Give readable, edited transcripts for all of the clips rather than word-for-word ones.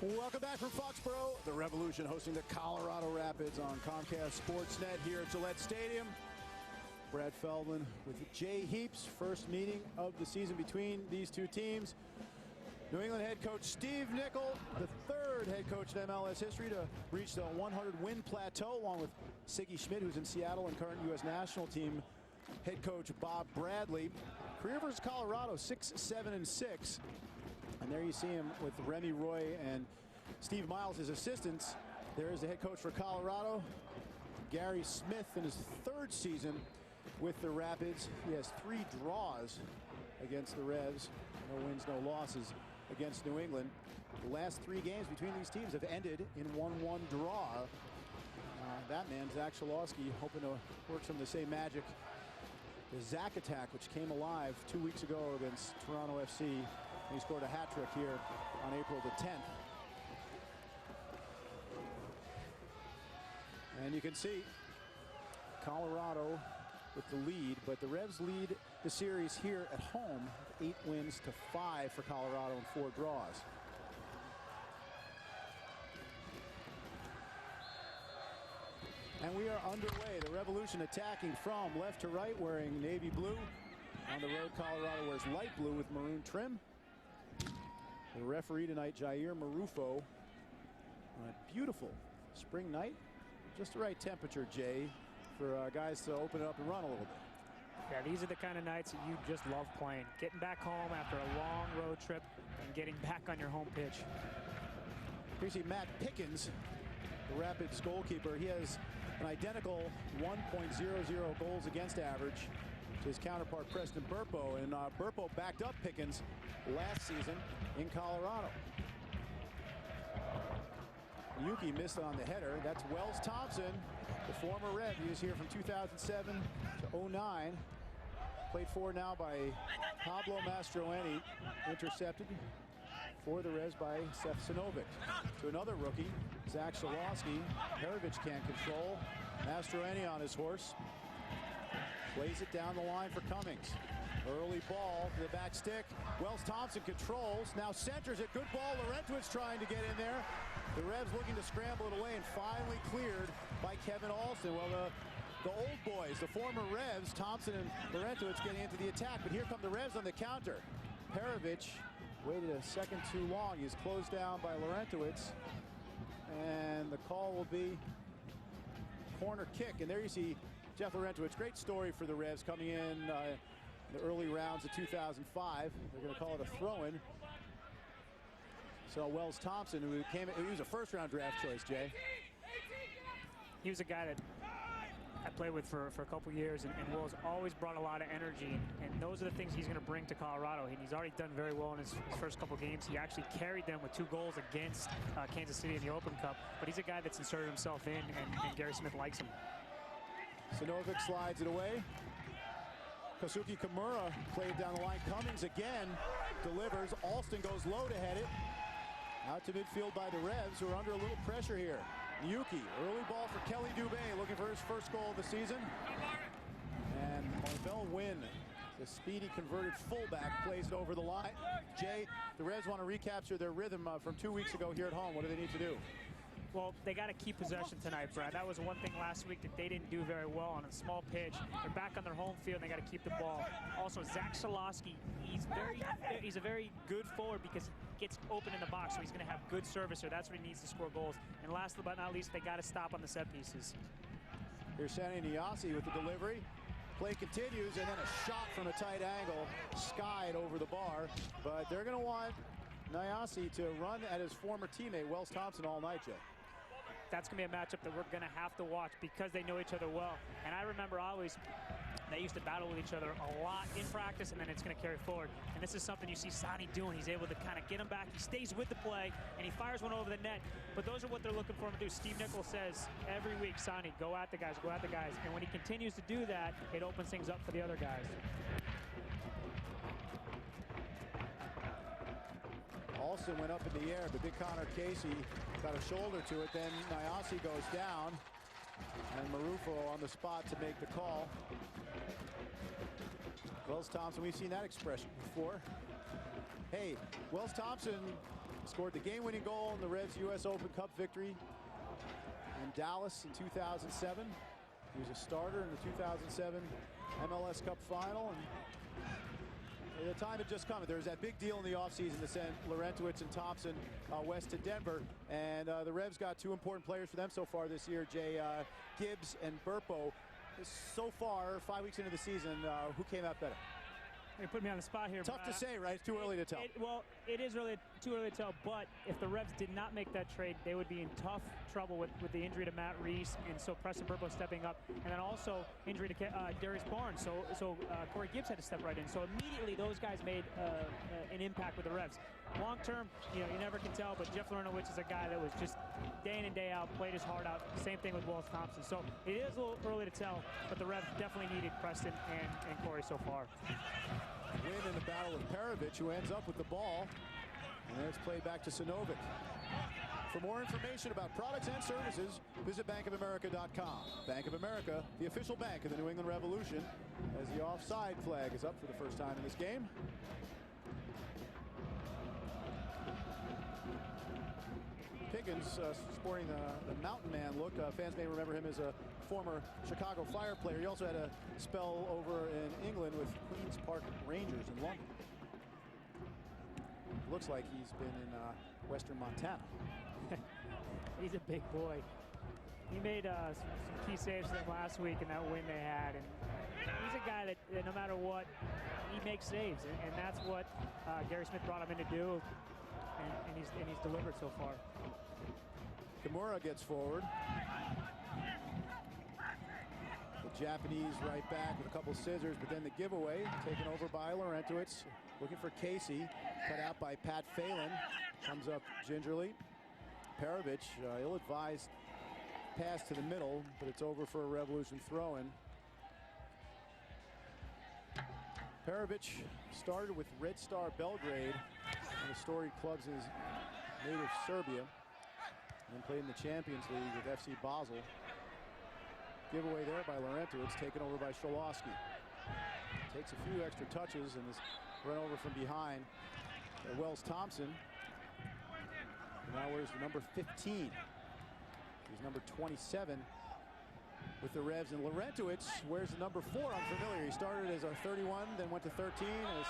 Welcome back from Foxborough. The Revolution hosting the Colorado Rapids on Comcast Sportsnet here at Gillette Stadium. Brad Feldman with Jay Heaps. First meeting of the season between these two teams. New England head coach Steve Nicol, the third head coach in MLS history to reach the 100-win plateau, along with Sigi Schmid, who's in Seattle, and current U.S. national team head coach Bob Bradley. Career versus Colorado, 6-7-6. And there you see him with Remy Roy and Steve Miles, his assistants. There is the head coach for Colorado, Gary Smith, in his third season with the Rapids. He has 3 draws against the Revs. No wins, no losses against New England. The last 3 games between these teams have ended in 1-1 draw. That man, Zach Schalowski, hoping to work some of the same magic. The Zach attack, which came alive 2 weeks ago against Toronto FC. And he scored a hat trick here on April the 10th. And you can see Colorado with the lead, but the Revs lead the series here at home, 8 wins to 5 for Colorado and 4 draws. And we are underway. The Revolution attacking from left to right, wearing navy blue. On the road, Colorado wears light blue with maroon trim. The referee tonight, Jair Marufo, on a beautiful spring night. Just the right temperature, Jay, for guys to open it up and run a little bit. Yeah, these are the kind of nights that you just love playing. Getting back home after a long road trip and getting back on your home pitch. Here you see Matt Pickens, the Rapids goalkeeper. He has an identical 1.00 goals against average to his counterpart Preston Burpo, and Burpo backed up Pickens last season in Colorado. Yuki missed on the header. That's Wells Thompson, the former Rev. He was here from 2007 to 09. Played for now by Pablo Mastroeni. Intercepted for the Revs by Seth Sinovic. To another rookie, Zach Schalowski. Perovic can't control. Mastroeni on his horse. Plays it down the line for Cummings. Early ball to the back stick. Wells Thompson controls. Now centers it. Good ball. Laurentowicz trying to get in there. The Revs looking to scramble it away, and finally cleared by Kevin Alston. Well, the old boys, the former Revs, Thompson and Laurentowicz getting into the attack. But here come the Revs on the counter. Perovic waited a second too long. He's closed down by Laurentowicz. And the call will be corner kick. And there you see Jeff Laurentowicz. Great story for the Revs coming in the early rounds of 2005. They're going to call it a throw-in. So Wells Thompson, who was a first-round draft choice, Jay. He was a guy that I played with for a couple years, and Wells always brought a lot of energy, and those are the things he's going to bring to Colorado. And he's already done very well in his first couple games. He actually carried them with 2 goals against Kansas City in the Open Cup, but he's a guy that's inserted himself in, and Gary Smith likes him. Sinovic slides it away. Kosuke Kimura played down the line. Cummings again delivers. Alston goes low to head it. Out to midfield by the Revs, who are under a little pressure here. Yuki, early ball for Kelly Dubé, looking for his first goal of the season. And Marvell Wynn, the speedy converted fullback, plays it over the line. Jay, the Revs want to recapture their rhythm from 2 weeks ago here at home. What do they need to do? Well, they got to keep possession tonight, Brad. That was one thing last week that they didn't do very well on a small pitch. They're back on their home field, and they got to keep the ball. Also, Zach Schalowski, he's a very good forward because he gets open in the box, so he's going to have good service here. That's what he needs to score goals. And last but not least, they got to stop on the set pieces. Here's Santi Niasi with the delivery. Play continues, and then a shot from a tight angle, skied over the bar. But they're going to want Niasi to run at his former teammate, Wells Thompson, all night, Jay. That's going to be a matchup that we're going to have to watch because they know each other well. And I remember always they used to battle with each other a lot in practice, and then it's going to carry forward. And this is something you see Sani doing. He's able to kind of get him back. He stays with the play, and he fires one over the net. But those are what they're looking for him to do. Steve Nicol says every week, Sani, go at the guys, go at the guys. And when he continues to do that, it opens things up for the other guys. Alston went up in the air, but big Connor Casey got a shoulder to it. Then Niasi goes down, and Marufo on the spot to make the call. Wells Thompson, we've seen that expression before. Hey, Wells Thompson Scored the game-winning goal in the Revs U.S. Open Cup victory in Dallas in 2007. He was a starter in the 2007 MLS Cup final. And the time had just come. There was that big deal in the offseason to send Larentowicz and Thompson west to Denver. And the Revs got two important players for them so far this year, Jay, Gibbs and Burpo. So far, 5 weeks into the season, who came out better? You put me on the spot here. Tough to say, right? It's too early to tell. Well, it is really too early to tell, but if the Revs did not make that trade, they would be in tough trouble with the injury to Matt Reese, and so Preston Burpo stepping up, and then also injury to Darius Barnes, so Corey Gibbs had to step right in. So immediately those guys made an impact with the Revs. Long term, you never can tell, but Jeff Larentowicz is a guy that was just day in and day out, played his heart out. Same thing with Wells Thompson. So it is a little early to tell, but the Revs definitely needed Preston and Corey so far. Win in the battle with Perovic, who ends up with the ball, and then it's played back to Sinovic. For more information about products and services, visit bankofamerica.com. Bank of America, the official bank of the New England Revolution, as the offside flag is up for the first time in this game. Pickens sporting the Mountain Man look. Fans may remember him as a former Chicago Fire player. He also had a spell over in England with Queen's Park Rangers in London. Looks like he's been in western Montana. He's a big boy. He made some key saves for them last week in that win they had, and he's a guy that no matter what, he makes saves, and that's what Gary Smith brought him in to do, and he's delivered so far. Kimura gets forward. The Japanese right back with a couple scissors, but then the giveaway taken over by Larentowicz. Looking for Casey, cut out by Pat Phelan. Comes up gingerly. Perovic, ill-advised pass to the middle, but it's over for a Revolution throw-in. Perovic started with Red Star Belgrade in the storied clubs in his native Serbia, and played in the Champions League with FC Basel. Giveaway there by Larentowicz, taken over by Scholowski. Takes a few extra touches and is run over from behind by Wells Thompson. And now wears the number 15. He's number 27 with the Revs, and Larentowicz wears the number 4. Unfamiliar. He started as a 31, then went to 13 as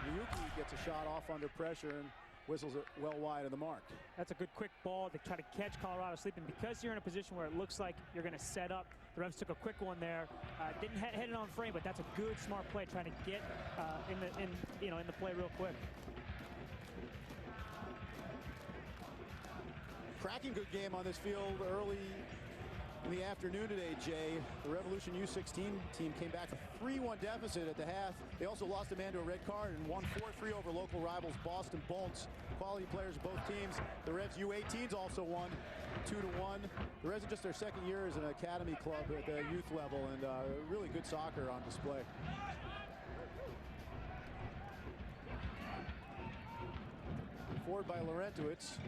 Miyuki gets a shot off under pressure and whistles it well wide of the mark. That's a good quick ball to try to catch Colorado sleeping. Because you're in a position where it looks like you're going to set up, the Revs took a quick one there. Didn't hit it on frame, but that's a good, smart play, trying to get in the play real quick. Cracking good game on this field early in the afternoon today, Jay. The Revolution U16 team came back a 3-1 deficit at the half. They also lost a man to a red card and won 4-3 over local rivals Boston Bolts. Quality players of both teams. The Revs U18s also won 2-1. The Revs are just their second year as an academy club at the youth level, and really good soccer on display. Forward by Larentowicz.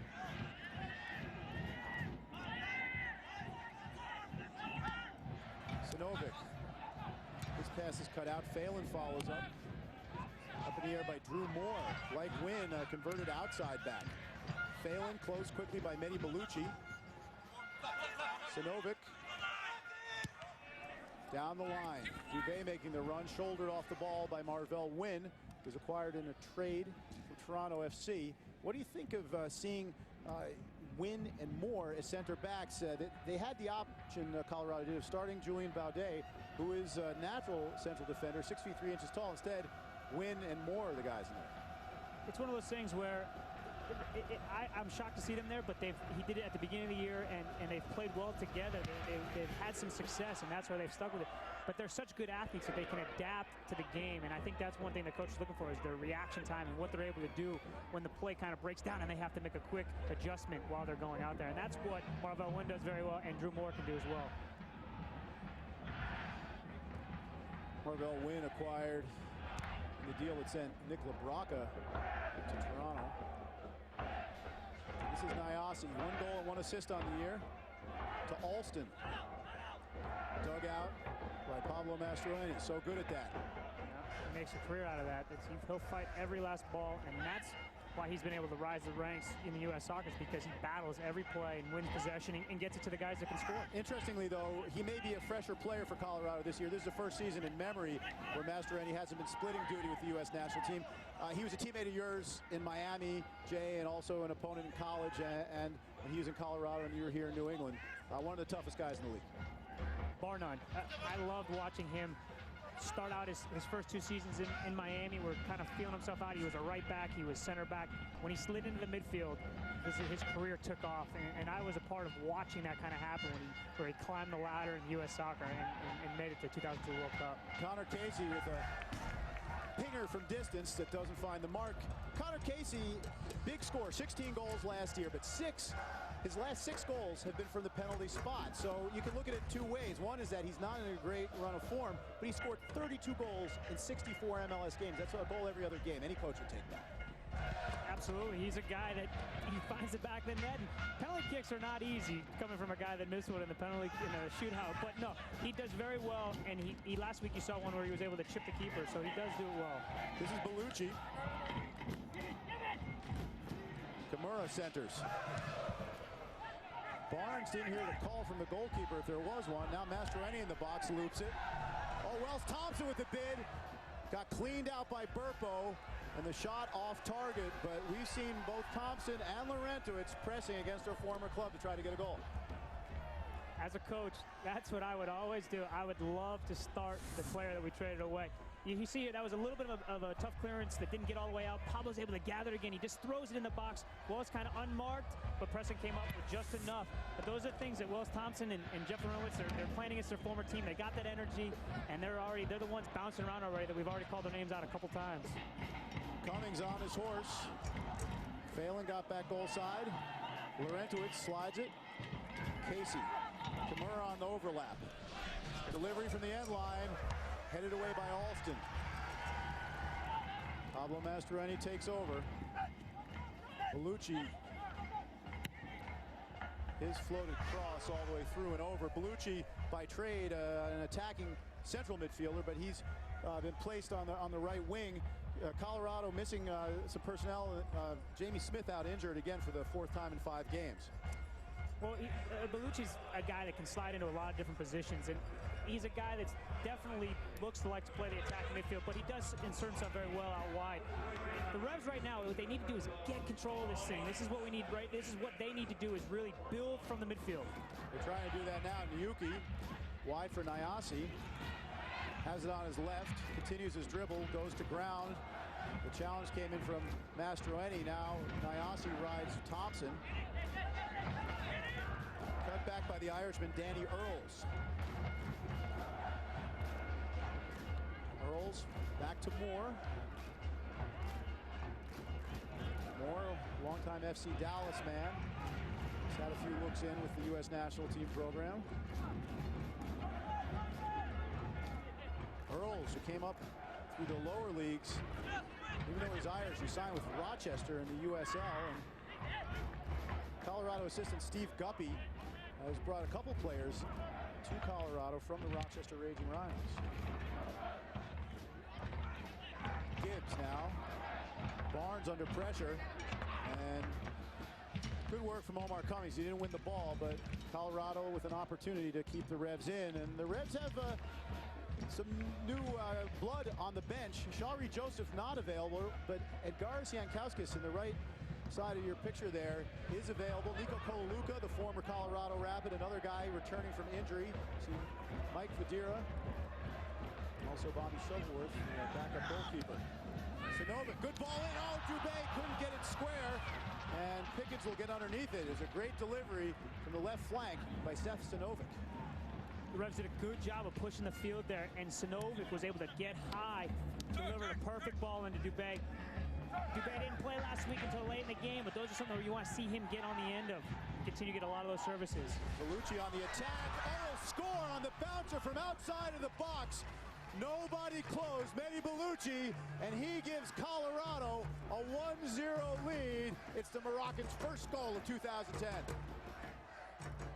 Sinovic. This pass is cut out. Phelan follows up. Up in the air by Drew Moore. Like Wynn, converted outside back. Phelan closed quickly by Mehdi Bellucci. Sinovic. Down the line. Duvet making the run. Shouldered off the ball by Marvell Wynn. Was acquired in a trade for Toronto FC. What do you think of seeing Wynn and Moore as center backs? They had the option, Colorado did, of starting Julian Baudet, who is a natural central defender, 6 feet 3 inches tall. Instead, Wynn and Moore are the guys in there. It's one of those things where I'm shocked to see them there, but he did it at the beginning of the year, and they've played well together. They've had some success, and that's why they've stuck with it. But they're such good athletes that they can adapt to the game, and I think that's one thing the coach is looking for, is their reaction time and what they're able to do when the play kind of breaks down and they have to make a quick adjustment while they're going out there. And that's what Marvell Wynn does very well, and Drew Moore can do as well. Marvell Wynn acquired in the deal that sent Nick LaBrocca to Toronto. This is Nyasi, 1 goal and 1 assist on the year to Alston. Dug out by Pablo Mastroeni. So good at that. Yeah, he makes a career out of that. He'll fight every last ball, and that's why he's been able to rise the ranks in the U.S. soccer is because he battles every play and wins possession and gets it to the guys that can score. Interestingly, though, he may be a fresher player for Colorado this year. This is the first season in memory where Mastroeni hasn't been splitting duty with the U.S. national team. He was a teammate of yours in Miami, Jay, and also an opponent in college. And when he was in Colorado and you were here in New England, one of the toughest guys in the league. Bar none. I loved watching him start out his first 2 seasons in Miami. We're kind of feeling himself out. He was a right back. He was center back. When he slid into the midfield, his career took off. And I was a part of watching that kind of happen where he climbed the ladder in U.S. soccer and made it to the 2002 World Cup. Connor Casey with a pinger from distance that doesn't find the mark. Connor Casey, big score, 16 goals last year, but his last 6 goals have been from the penalty spot. So you can look at it 2 ways. One is that he's not in a great run of form, but he scored 32 goals in 64 MLS games. That's a goal every other game. Any coach would take that. Absolutely. He's a guy that he finds the back of the net. And penalty kicks are not easy coming from a guy that missed one in the shootout. But no, he does very well. And he last week you saw one where he was able to chip the keeper, so he does do it well. This is Bellucci. Kimura centers. Barnes didn't hear the call from the goalkeeper if there was one. Now Mastroeni in the box loops it. Oh, Wells Thompson with the bid. Got cleaned out by Burpo, and the shot off target. But we've seen both Thompson and Laurentowicz pressing against their former club to try to get a goal. As a coach, that's what I would always do. I would love to start the player that we traded away. You see, that was a little bit of a tough clearance that didn't get all the way out. Pablo's able to gather it again. He just throws it in the box. Wells kind of unmarked, but Preston came up with just enough. But those are things that Wells Thompson and Jeff Laurentowicz, they're playing against their former team. They got that energy, and they're the ones bouncing around already that we've already called their names out a couple times. Cummings on his horse. Phelan got back goal side. Laurentowicz slides it. Casey. Kimura on the overlap. Delivery from the end line. Headed away by Alston. Pablo Mastroeni takes over. Bellucci. His floated cross all the way through and over. Bellucci, by trade, an attacking central midfielder, but he's been placed on the right wing. Colorado missing some personnel. Jamie Smith out injured again for the 4th time in 5 games. Well, Bellucci's a guy that can slide into a lot of different positions, and he's a guy that definitely looks to like to play the attacking midfield, but he does insert himself very well out wide. The Revs right now, what they need to do is get control of this thing. This is what we need, right? This is what they need to do, is really build from the midfield. They're trying to do that now. Niyuki, wide for Nyasi. Has it on his left, continues his dribble, goes to ground. The challenge came in from Mastroeni. Now Nyasi rides Thompson. Cut back by the Irishman, Danny Earls. Earls back to Moore. Moore, longtime FC Dallas man. He's had a few looks in with the U.S. national team program. Earls, who came up through the lower leagues, even though he's Irish, he signed with Rochester in the USL. And Colorado assistant Steve Guppy has brought a couple players to Colorado from the Rochester Raging Rhinos. Gibbs now. Barnes under pressure. And good work from Omar Cummings. He didn't win the ball, but Colorado with an opportunity to keep the Revs in. And the Revs have some new blood on the bench. Shari Joseph not available, but Edgaras Jankowskis in the right side of your picture there is available. Nico Kolaluka, the former Colorado Rapid, another guy returning from injury. See Mike Vadira, also Bobby Shuttleworth, backup goalkeeper. Sinovic, good ball in. Oh, Dubé couldn't get it square, and Pickens will get underneath it. It's a great delivery from the left flank by Steph Sinovic. The Revs did a good job of pushing the field there, and Sinovic was able to get high, deliver a perfect ball into Dubé. Dubé didn't play last week until late in the game, but those are something where you want to see him get on the end of, continue to get a lot of those services. Bellucci on the attack. Oh, score on the bouncer from outside of the box. Nobody close, Mehdi Bellucci, and he gives Colorado a 1-0 lead. It's the Moroccans' first goal of 2010.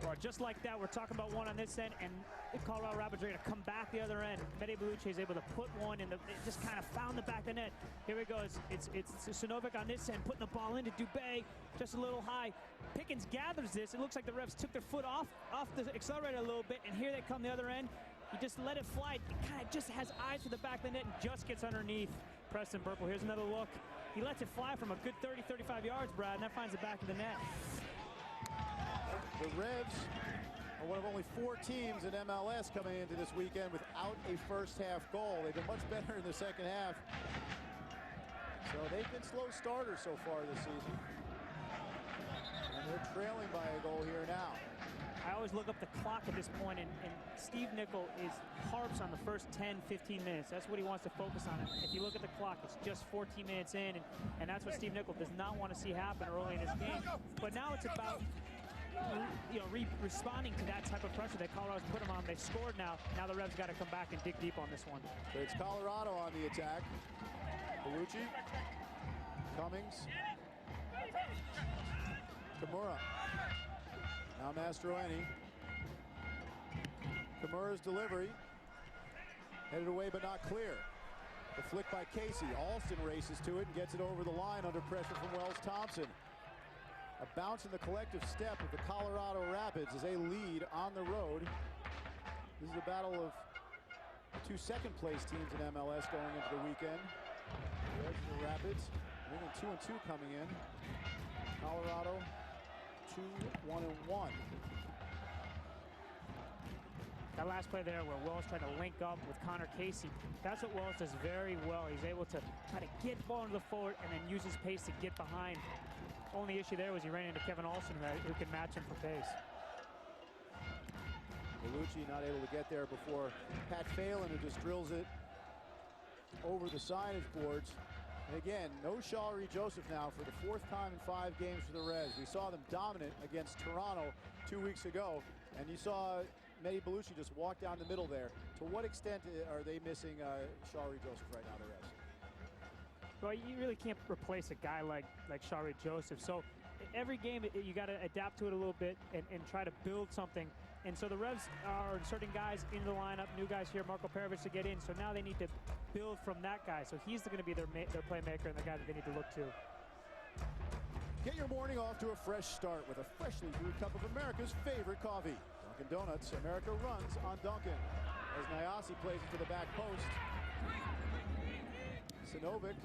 Well, just like that, we're talking about one on this end, and the Colorado Rapids are going to come back the other end. Mede Bellucci is able to put one in the, it just kind of found the back of the net. Here we go. It's Sinovic on this end, putting the ball into Dubé, just a little high. Pickens gathers this. It looks like the Revs took their foot off the accelerator a little bit, and here they come the other end. He just let it fly. It kind of just has eyes for the back of the net and just gets underneath Preston Burple. Here's another look. He lets it fly from a good 30, 35 yards, Brad, and that finds the back of the net. The Revs are one of only 4 teams in MLS coming into this weekend without a first-half goal. They've been much better in the second half. So they've been slow starters so far this season. And they're trailing by a goal here now. I always look up the clock at this point, and Steve Nicol harps on the first 10, 15 minutes. That's what he wants to focus on. If you look at the clock, it's just 14 minutes in, and that's what Steve Nicol does not want to see happen early in this game. But now it's about responding to that type of pressure that Colorado's put them on. They've scored now. Now the Revs got to come back and dig deep on this one. So it's Colorado on the attack. Bellucci, Cummings, Kimura. Now Mastroeni. Kimura's delivery. Headed away but not clear. The flick by Casey. Alston races to it and gets it over the line under pressure from Wells Thompson. A bounce in the collective step of the Colorado Rapids as they lead on the road. This is a battle of the 2 second-place teams in MLS going into the weekend. The Reds and the Rapids, winning 2-2 coming in. Colorado 2-1-1. That last play there where Wells tried to link up with Connor Casey, that's what Wells does very well. He's able to try to get ball into the forward and then use his pace to get behind. Only issue there was he ran into Kevin Alston who could match him for pace. Bellucci not able to get there before Pat Phelan, who just drills it over the signage boards. And again, no Shalrie Joseph now for the 4th time in 5 games for the Reds. We saw them dominant against Toronto 2 weeks ago, and you saw Mede Bellucci just walk down the middle there. To what extent are they missing Shalrie Joseph right now, the Reds? Well, you really can't replace a guy like Shalrie Joseph. So every game, you got to adapt to it a little bit and try to build something. And so the Revs are inserting guys into the lineup, new guys here, Marko Perovic to get in. So now they need to build from that guy. So he's going to be their playmaker and the guy that they need to look to. Get your morning off to a fresh start with a freshly brewed cup of America's favorite coffee. Dunkin' Donuts, America runs on Dunkin'. As Nyasi plays it to the back post. Sinovic.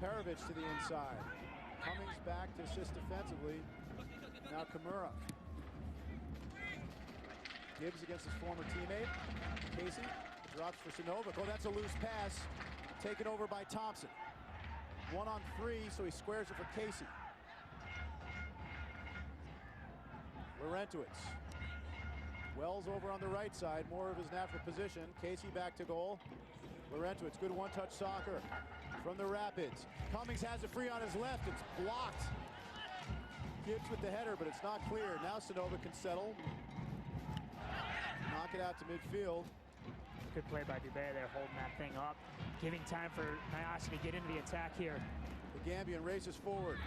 Perovic to the inside. Cummings back to assist defensively. Now Kimura. Gibbs against his former teammate. Casey drops for Sinovic. Oh, that's a loose pass. Taken over by Thompson. 1-on-3, so he squares it for Casey. Laurentowicz. Wells over on the right side, more of his natural position. Casey back to goal. Laurentowicz, good one-touch soccer from the Rapids. Cummings has it free on his left. It's blocked. Gibbs with the header, but it's not clear. Now Sinovic can settle. Knock it out to midfield. Good play by Dubé there, holding that thing up. Giving time for Nyasi to get into the attack here. The Gambian races forward.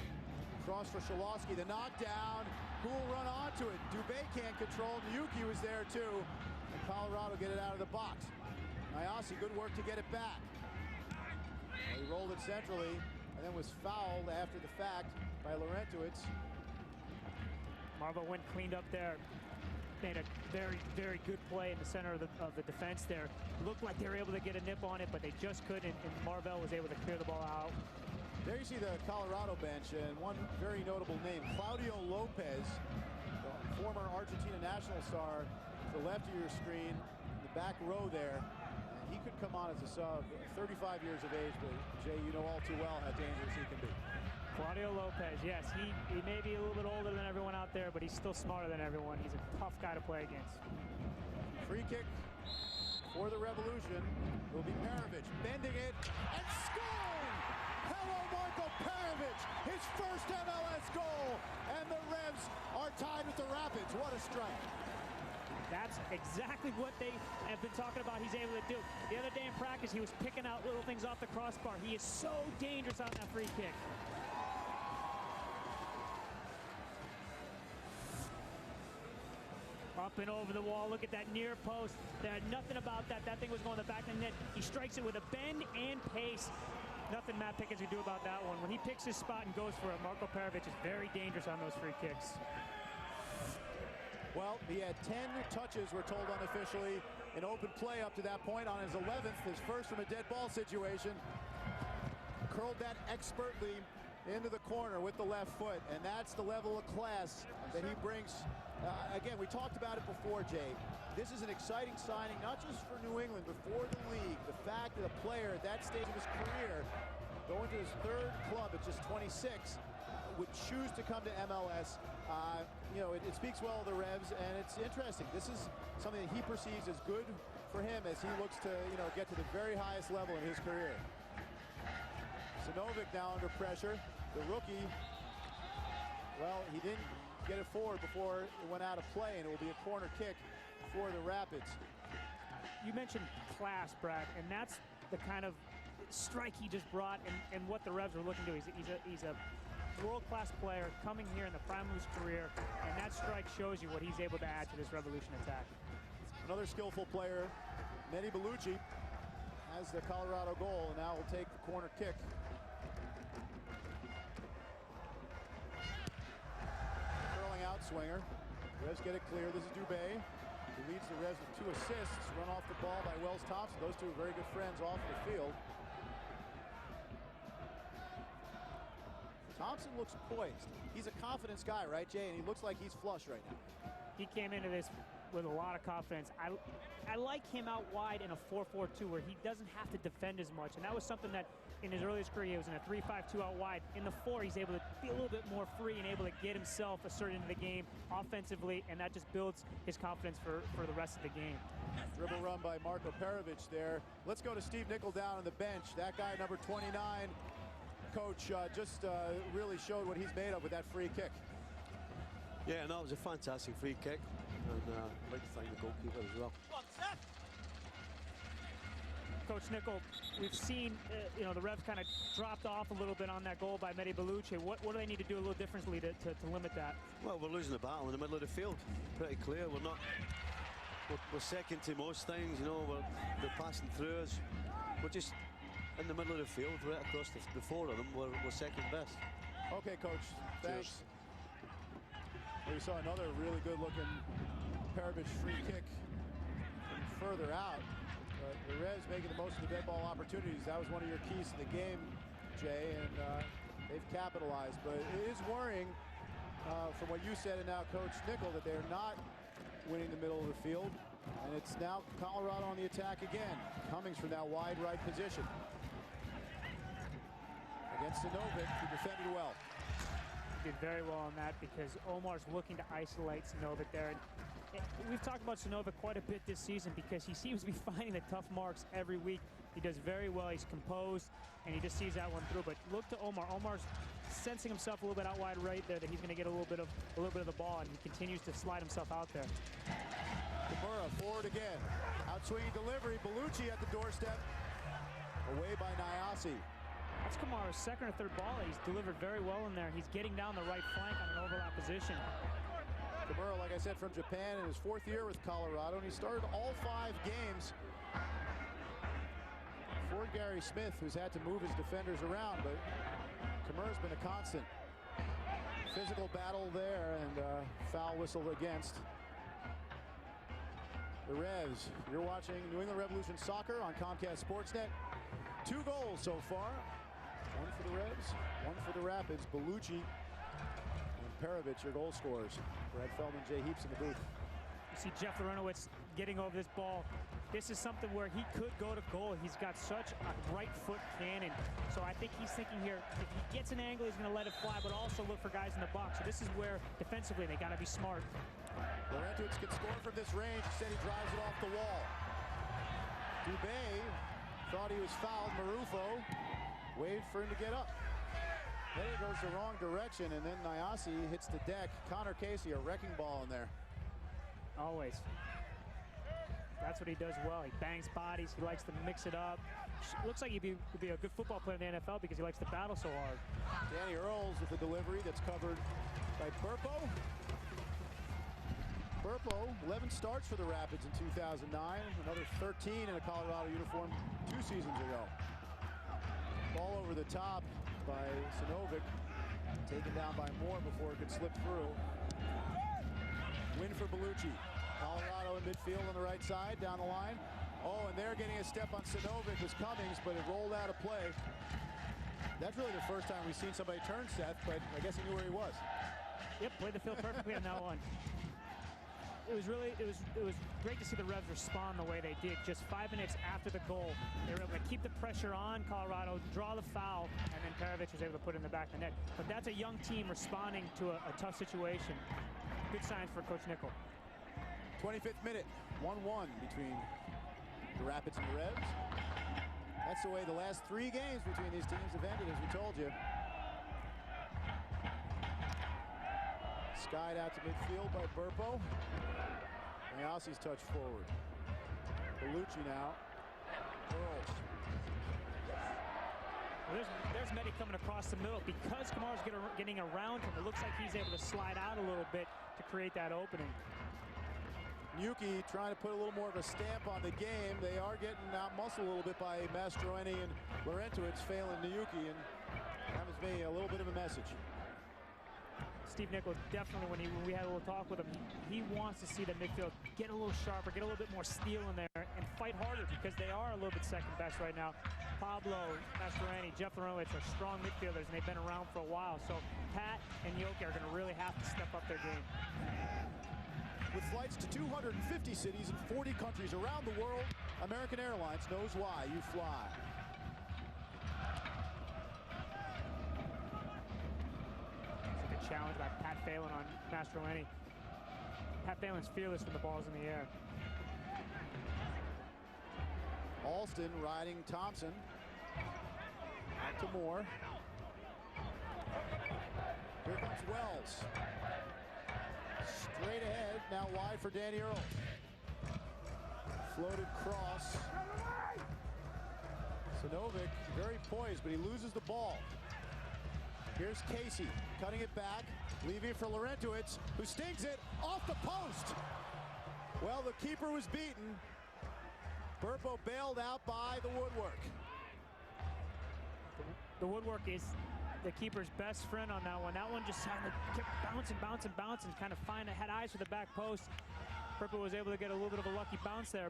Cross for Schelowski, the knockdown. Who will run onto it? Dubé can't control. Miyuki was there too. And Colorado get it out of the box. Nyasi, good work to get it back. Well, he rolled it centrally and then was fouled after the fact by Laurentowicz. Marvo went cleaned up there. Made a very, very good play in the center of the defense there. Looked like they were able to get a nip on it, but they just couldn't, and Marvell was able to clear the ball out. There you see the Colorado bench, and one very notable name, Claudio Lopez, the former Argentina national star, to the left of your screen, in the back row there. And he could come on as a sub, 35 years of age, but Jay, you know all too well how dangerous he can be. Claudio Lopez, yes, he may be a little bit older than everyone out there, but he's still smarter than everyone. He's a tough guy to play against. Free kick for the Revolution will be Perovic, bending it and scoring! Hello, Marko Perovic, his first MLS goal, and the Revs are tied with the Rapids. What a strike. That's exactly what they have been talking about he's able to do. The other day in practice, he was picking out little things off the crossbar. He is so dangerous on that free kick. Bumping over the wall. Look at that near post. There had nothing about that. That thing was going the back of the net. He strikes it with a bend and pace. Nothing Matt Pickens can do about that one. When he picks his spot and goes for it, Marko Perovic is very dangerous on those free kicks. Well, he had 10 touches, we're told unofficially, in open play up to that point. On his 11th, his first from a dead ball situation. Curled that expertly into the corner with the left foot, and that's the level of class that he brings. Again, we talked about it before, Jay. This is an exciting signing, not just for New England, but for the league. The fact that a player at that stage of his career, going to his third club at just 26, would choose to come to MLS. You know, it speaks well of the Revs, and it's interesting. This is something that he perceives as good for him as he looks to, you know, get to the very highest level in his career. Sinovic now under pressure. The rookie, well, he didn't get it forward before it went out of play, and it will be a corner kick for the Rapids. You mentioned class, Brad, and that's the kind of strike he just brought and what the Revs are looking to do. He's a world-class player coming here in the prime of his career, and that strike shows you what he's able to add to this Revolution attack. Another skillful player, Neni Bellucci, has the Colorado goal, and now will take the corner kick. Curling out swinger. Revs get it clear. This is Dubé, who leads the Revs with 2 assists. Run off the ball by Wells Thompson. Those two are very good friends off the field. Thompson looks poised. He's a confidence guy, right, Jay? And he looks like he's flush right now. He came into this with a lot of confidence. I like him out wide in a 4-4-2 where he doesn't have to defend as much. And that was something that in his earliest career, he was in a 3-5-2 out wide. In the 4, he's able to be a little bit more free and able to get himself asserted into the game offensively, and that just builds his confidence for the rest of the game. Dribble run by Marko Perovic there. Let's go to Steve Nicol down on the bench. That guy, number 29, Coach, just really showed what he's made of with that free kick. Yeah, no, it was a fantastic free kick, and I'd like to thank the goalkeeper as well. Coach Nicol, we've seen you know, the Revs kind of dropped off a little bit on that goal by Neni Bellucci. What do they need to do a little differently to limit that? Well, we're losing the battle in the middle of the field. Pretty clear. We're second to most things. You know, they're passing through us. We're just in the middle of the field, right across the 4 of them. We're second best. Okay, Coach. Thanks. Cheers. We saw another really good-looking Perovic free kick from further out. But the Revs making the most of the dead ball opportunities. That was one of your keys to the game, Jay, and they've capitalized. But it is worrying from what you said and now Coach Nicol that they're not winning the middle of the field. And it's now Colorado on the attack again. Cummings from that wide right position. Against Sinovic, who defended well. Did very well on that because Omar's looking to isolate Sinovic there. And we've talked about Sinovic quite a bit this season because he seems to be finding the tough marks every week. He does very well. He's composed, and he just sees that one through. But look to Omar. Omar's sensing himself a little bit out wide right there that he's going to get a little bit of the ball, and he continues to slide himself out there. Kimura forward again. Outswinging delivery. Bellucci at the doorstep. Away by Nyasi. That's Kamara's second or third ball. He's delivered very well in there. He's getting down the right flank on an overlap position. Kimura, like I said, from Japan in his 4th year with Colorado, and he started all 5 games for Gary Smith, who's had to move his defenders around, but Kimura's been a constant. Physical battle there, and foul whistle against the Revs. You're watching New England Revolution Soccer on Comcast Sportsnet. 2 goals so far. 1 for the Revs, 1 for the Rapids. Bellucci and Perovic, your goal scorers. Brad Feldman, Jay Heaps in the booth. You see Jeff Larentowicz getting over this ball. This is something where he could go to goal. He's got such a right foot cannon. So I think he's thinking here, if he gets an angle, he's going to let it fly, but also look for guys in the box. So this is where defensively they got to be smart. Larentowicz can score from this range. Instead he drives it off the wall. Dubé thought he was fouled. Marufo waited for him to get up. Header goes the wrong direction, and then Nyasi hits the deck. Connor Casey, a wrecking ball in there. Always. That's what he does well. He bangs bodies. He likes to mix it up. Looks like he'd be a good football player in the NFL because he likes to battle so hard. Danny Earls with the delivery that's covered by Burpo. Burpo, 11 starts for the Rapids in 2009, another 13 in a Colorado uniform 2 seasons ago. Ball over the top by Sinovic, taken down by Moore before it could slip through. Win for Bellucci. Colorado in midfield on the right side, down the line. Oh, and they're getting a step on Sinovic was Cummings, but it rolled out of play. That's really the first time we've seen somebody turn Seth, but I guess he knew where he was. Yep, played the field perfectly on that one. It was great to see the Revs respond the way they did. Just 5 minutes after the goal, they were able to keep the pressure on Colorado, draw the foul, and then Perovic was able to put it in the back of the net. But that's a young team responding to a tough situation. Good signs for Coach Nickel. 25th minute, 1-1 between the Rapids and the Revs. That's the way the last 3 games between these teams have ended, as we told you. Skied out to midfield by Burpo. Nayasi's touch forward. Bellucci now. Earls. Well, there's Medi coming across the middle. Because Kamar's getting around him, it looks like he's able to slide out a little bit to create that opening. Nuki trying to put a little more of a stamp on the game. They are getting out-muscled a little bit by Mastroeni and Laurento. It's failing Nuki, and that was me a little bit of a message. Steve Nickel definitely, when we had a little talk with him, he wants to see the midfield get a little sharper, get a little bit more steel in there, and fight harder because they are a little bit second best right now. Pablo, Mastroeni, Jeff Laurento are strong midfielders, and they've been around for a while. So Pat and Yoki are going to really have to step up their game. With flights to 250 cities in 40 countries around the world, American Airlines knows why you fly. Challenge by Pat Phelan on Mastroeni. Pat Phelan's fearless when the ball's in the air. Alston riding Thompson. Out to Moore. Here comes Wells. Straight ahead, now wide for Danny Earl. Floated cross. Sinovic very poised, but he loses the ball. Here's Casey, cutting it back, leaving it for Laurentowicz, who stings it off the post. Well, the keeper was beaten. Burpo bailed out by the woodwork. The woodwork is the keeper's best friend on that one. That one just kept bouncing, kind of had eyes for the back post. Burpo was able to get a little bit of a lucky bounce there,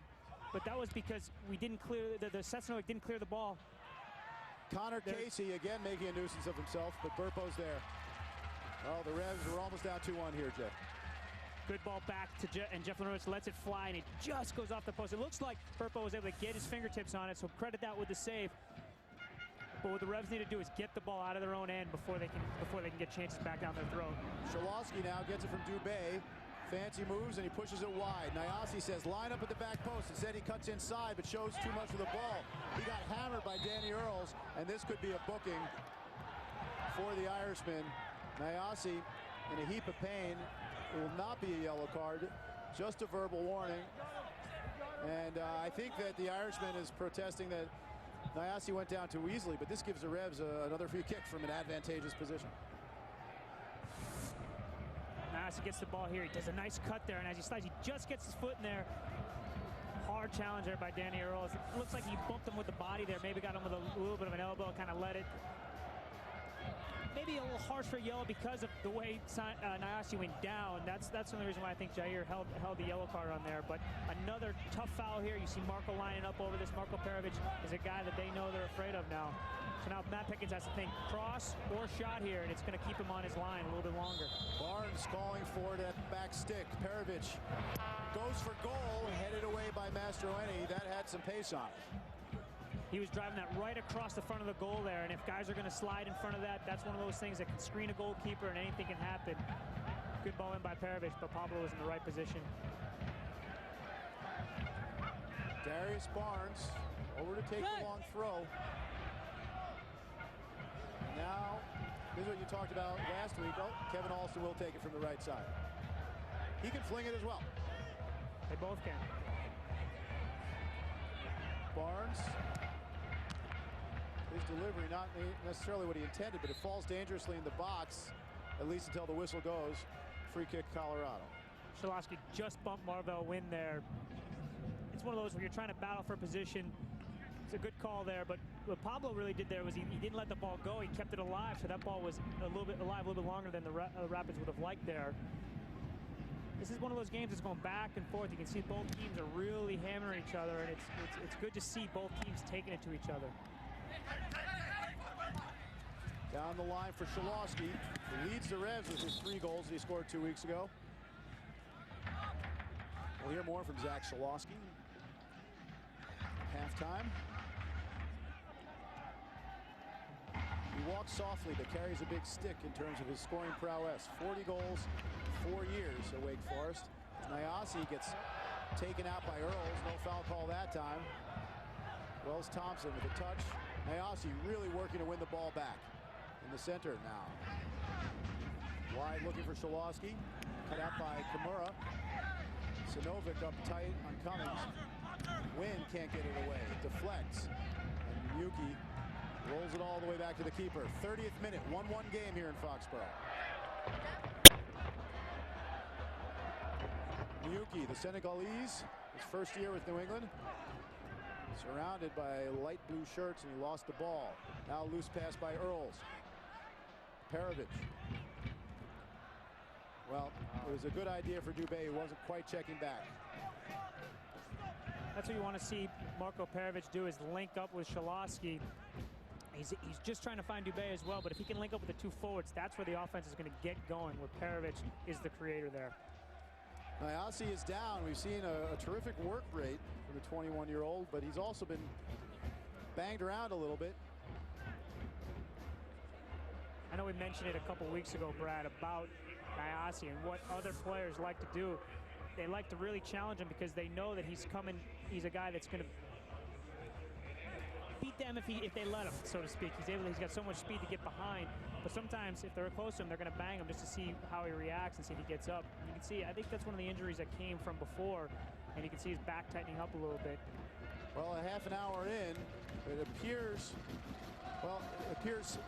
but that was because we didn't clear, the Setsanovic didn't clear the ball. Connor Casey again making a nuisance of himself, but Burpo's there. Oh, the Revs were almost down 2-1 here, Jeff. Good ball back to Jeff, and Jeff Laurentowicz lets it fly, and it just goes off the post. It looks like Burpo was able to get his fingertips on it, so credit that with the save. But what the Revs need to do is get the ball out of their own end before they can get chances back down their throat. Schalowski now gets it from Dubé. Fancy moves, and he pushes it wide. Nayasi says, line up at the back post. Instead, he cuts inside, but shows too much of the ball. He got hammered by Danny Earls, and this could be a booking for the Irishman. Nayasi in a heap of pain. It will not be a yellow card, just a verbal warning. And I think that the Irishman is protesting that Nayasi went down too easily, but this gives the Revs another free kick from an advantageous position. Nayasi gets the ball here. He does a nice cut there, and as he slides, he just gets his foot in there. Hard challenge there by Danny Earls. It looks like he bumped him with the body there. Maybe got him with a little bit of an elbow, kind of let it. Maybe a little harsh for yellow because of the way Nayasi went down. That's the only reason why I think Jair held the yellow card on there. But another tough foul here. You see Marco lining up over this. Marco Perovic is a guy that they know they're afraid of now. So now Matt Pickens has to think cross or shot here, and it's going to keep him on his line a little bit longer. Barnes calling for it at back stick. Perovic goes for goal, headed away by Mastroeni. That had some pace on it. He was driving that right across the front of the goal there, and if guys are going to slide in front of that, that's one of those things that can screen a goalkeeper and anything can happen. Good ball in by Perovic, but Pablo was in the right position. Darius Barnes over to take the long throw. Now, this is what you talked about last week. Oh, Kevin Alston will take it from the right side. He can fling it as well. They both can. Barnes. His delivery, not necessarily what he intended, but it falls dangerously in the box, at least until the whistle goes. Free kick, Colorado. Scholowski just bumped Marvell Wynn there. It's one of those where you're trying to battle for position. It's a good call there, but what Pablo really did there was he didn't let the ball go. He kept it alive, so that ball was a little bit alive, a little bit longer than the Rapids would have liked there. This is one of those games that's going back and forth. You can see both teams are really hammering each other, and it's good to see both teams taking it to each other. Down the line for Scholowski, who leads the Revs with his 3 goals that he scored 2 weeks ago. We'll hear more from Zach Scholowski. Halftime. He walks softly but carries a big stick in terms of his scoring prowess. 40 goals, 4 years at Wake Forest. Nyasi gets taken out by Earls. No foul call that time. Wells Thompson with a touch. Nyasi really working to win the ball back. In the center now. Wide looking for Scholowski. Cut out by Kimura. Sinovic up tight on Cummings. Wynn can't get it away. It deflects. And Yuki rolls it all the way back to the keeper. 30th minute, 1-1 game here in Foxborough. Yuki, the Senegalese, his first year with New England. Surrounded by light blue shirts, and he lost the ball. Now loose pass by Earls. Perovic. Well, it was a good idea for Dubé, who wasn't quite checking back. That's what you want to see Marco Perovic do, is link up with Scholowski. He's just trying to find Dubé as well, but if he can link up with the 2 forwards, that's where the offense is going to get going, where Perovic is the creator there. Nyasi is down. We've seen a terrific work rate from the 21-year-old, but he's also been banged around a little bit. I know we mentioned it a couple weeks ago, Brad, about Nyasi and what other players like to do. They like to really challenge him because they know that he's a guy that's going to beat them if they let him, so to speak. He's got so much speed to get behind, but sometimes if they're close to him, they're going to bang him just to see how he reacts and see if he gets up. And you can see, I think that's one of the injuries that came from before, and you can see his back tightening up a little bit. Well, a half an hour in, it appears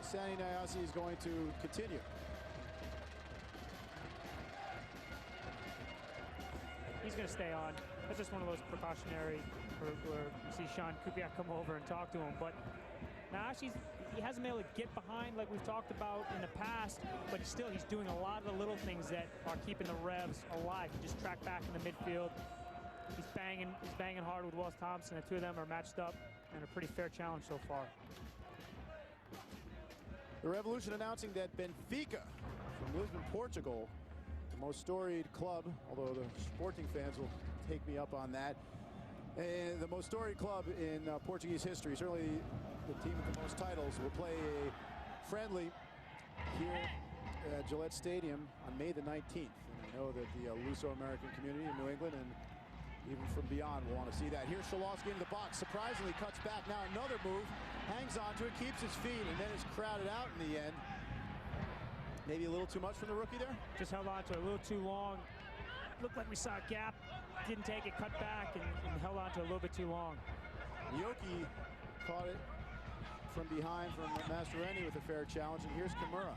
Sani Nyasi is going to continue. He's going to stay on. That's just one of those precautionary where you see Sean Kupiak come over and talk to him. But Nyasi, he hasn't been able to get behind like we've talked about in the past, but he's doing a lot of the little things that are keeping the Revs alive. He just tracked back in the midfield. He's banging hard with Wells Thompson. The 2 of them are matched up and a pretty fair challenge so far. The Revolution announcing that Benfica from Lisbon, Portugal, the most storied club, although the Sporting fans will take me up on that, and the most storied club in Portuguese history, certainly the team with the most titles, will play a friendly here at Gillette Stadium on May the 19th. And I know that the Luso-American community in New England and even from beyond will want to see that. Here's Scholowski into the box. Surprisingly cuts back. Now another move. Hangs on to it, keeps his feet, and then is crowded out in the end. Maybe a little too much from the rookie there? Just held on to it a little too long. Looked like we saw a gap. Didn't take it, cut back, and held on to it a little bit too long. Yoki caught it from behind from Mastroeni with a fair challenge, and here's Kimura.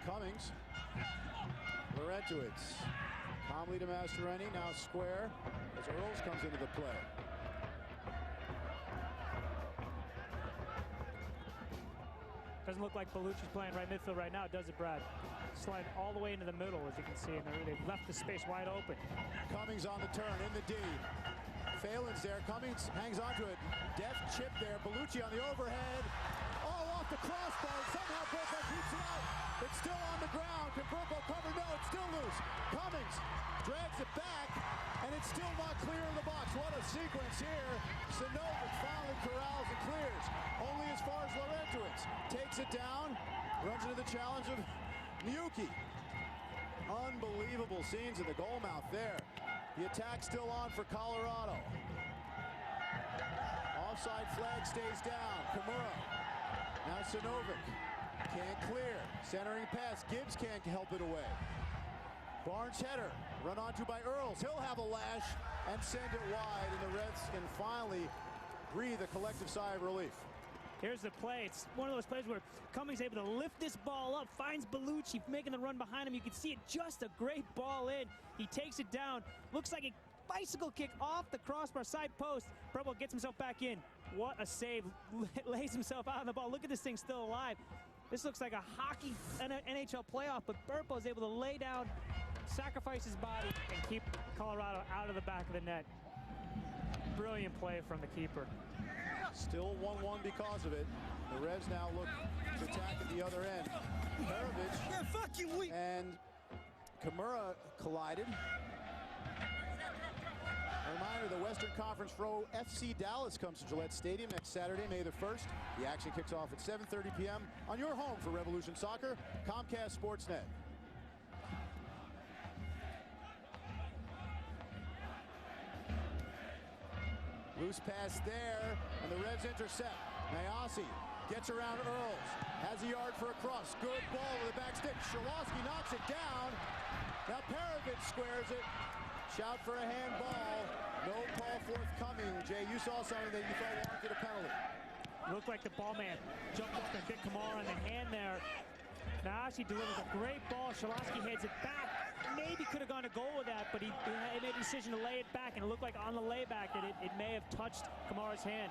Cummings. Laurentowicz. Calmly to Mastroeni, now square as Earls comes into the play. Doesn't look like Bellucci's playing right midfield right now, does it, Brad? Slide all the way into the middle, as you can see, and they've left the space wide open. Cummings on the turn, in the D. Phelan's there, Cummings hangs onto it. Deft chip there, Bellucci on the overhead. Oh, off the crossbar, somehow Burko keeps it out. It's still on the ground, can Burko cover? No, it's still loose. Cummings drags it back, and it's still not clear of the box. What a sequence here. Sinovic finally corrals and clears. Only as far as Laurentowicz. Takes it down, runs into the challenge of Miyuki. Unbelievable scenes in the goal mouth there. The attack still on for Colorado. Offside flag stays down. Kimura. Now Sinovic. Can't clear. Centering pass. Gibbs can't help it away. Barnes header. Run onto by Earls. He'll have a lash and send it wide. And the Reds can finally breathe a collective sigh of relief. Here's the play. It's one of those plays where Cummings able to lift this ball up, finds Bellucci making the run behind him. You can see it, just a great ball in. He takes it down. Looks like a bicycle kick off the crossbar side post. Purple gets himself back in. What a save. Lays himself out on the ball. Look at this thing still alive. This looks like a hockey NHL playoff, but Burpo is able to lay down, sacrifice his body, and keep Colorado out of the back of the net. Brilliant play from the keeper. Still 1-1 because of it. The Revs now look to attack at the other end. Perovic and Kimura collided. A reminder, the Western Conference Pro FC Dallas comes to Gillette Stadium next Saturday, May the 1st. The action kicks off at 7:30 p.m. on your home for Revolution Soccer, Comcast Sportsnet. Loose pass there, and the Revs intercept. Nyasi gets around Earls, has a yard for a cross. Good ball with the back stick. Schalowski knocks it down. Now Perovic squares it. Shout for a handball. No call forthcoming. Jay, you saw something that you thought warranted a penalty. It looked like the ball man jumped up and bit Kamara on the hand there. Nyasi delivers a great ball. Schalowski heads it back. Maybe could have gone to goal with that, but he made a decision to lay it back, and it looked like on the layback that it may have touched Kamara's hand.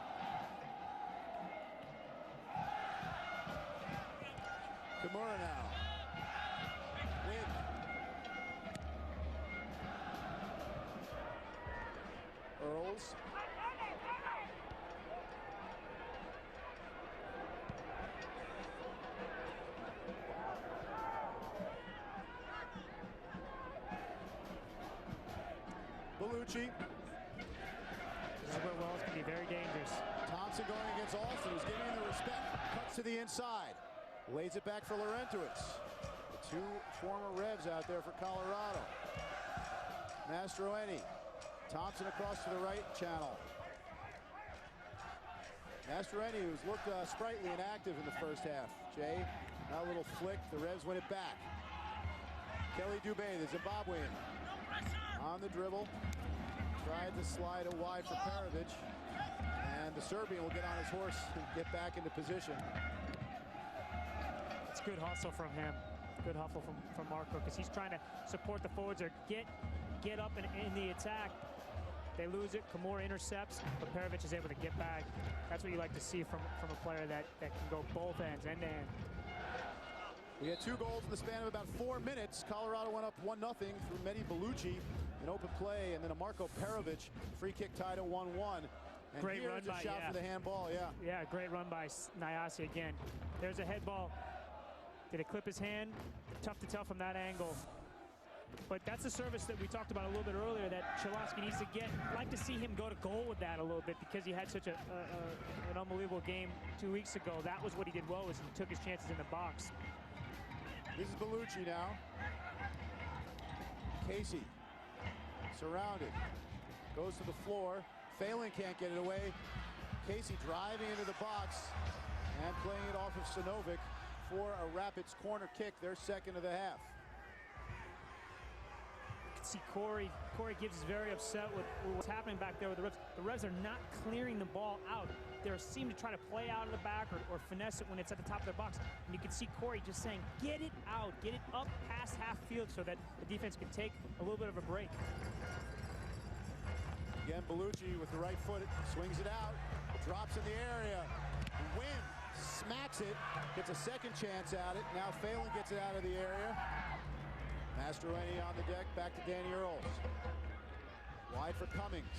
Kimura now. Win. Earls. Bellucci. This is where Wells can be very dangerous. Thompson going against Alston, who's giving him the respect. Cuts to the inside. Lays it back for Laurentowicz. The two former Revs out there for Colorado. Mastroeni. Thompson across to the right channel. Mastroeni, who's looked sprightly and active in the first half. Jay, now a little flick. The Revs win it back. Kelly Dubé, the Zimbabwean. On the dribble. Tried to slide it wide for Perovic. And the Serbian will get on his horse and get back into position. It's good hustle from him. Good hustle from Marco, because he's trying to support the forwards or get up in the attack. They lose it. Kimura intercepts, but Perovic is able to get back. That's what you like to see from a player that can go both ends, end to end. We had 2 goals in the span of about 4 minutes. Colorado went up 1-0 through Mehdi Bellucci, an open play, and then a Marco Perovic free kick tied at 1-1. And great here's run a by, shot for the handball, yeah. Yeah, great run by Nyasi again. There's a head ball. Did it clip his hand? Tough to tell from that angle. But that's the service that we talked about a little bit earlier that Schalowski needs to get. I'd like to see him go to goal with that a little bit, because he had such an unbelievable game 2 weeks ago. That was what he did well, was he took his chances in the box. This is Bellucci now. Casey, surrounded, goes to the floor. Phelan can't get it away. Casey driving into the box and playing it off of Sinovic for a Rapids corner kick, their second of the half. You can see Corey. Corey Gibbs is very upset with what's happening back there with the Revs. The Revs are not clearing the ball out. They seem to try to play out of the back or finesse it when it's at the top of their box. And you can see Corey just saying, get it out, get it up past half field so that the defense can take a little bit of a break. Again, Bellucci with the right foot, swings it out, drops in the area, Wynn smacks it, gets a second chance at it. Now Phelan gets it out of the area. Mastroeni on the deck, back to Danny Earls. Wide for Cummings.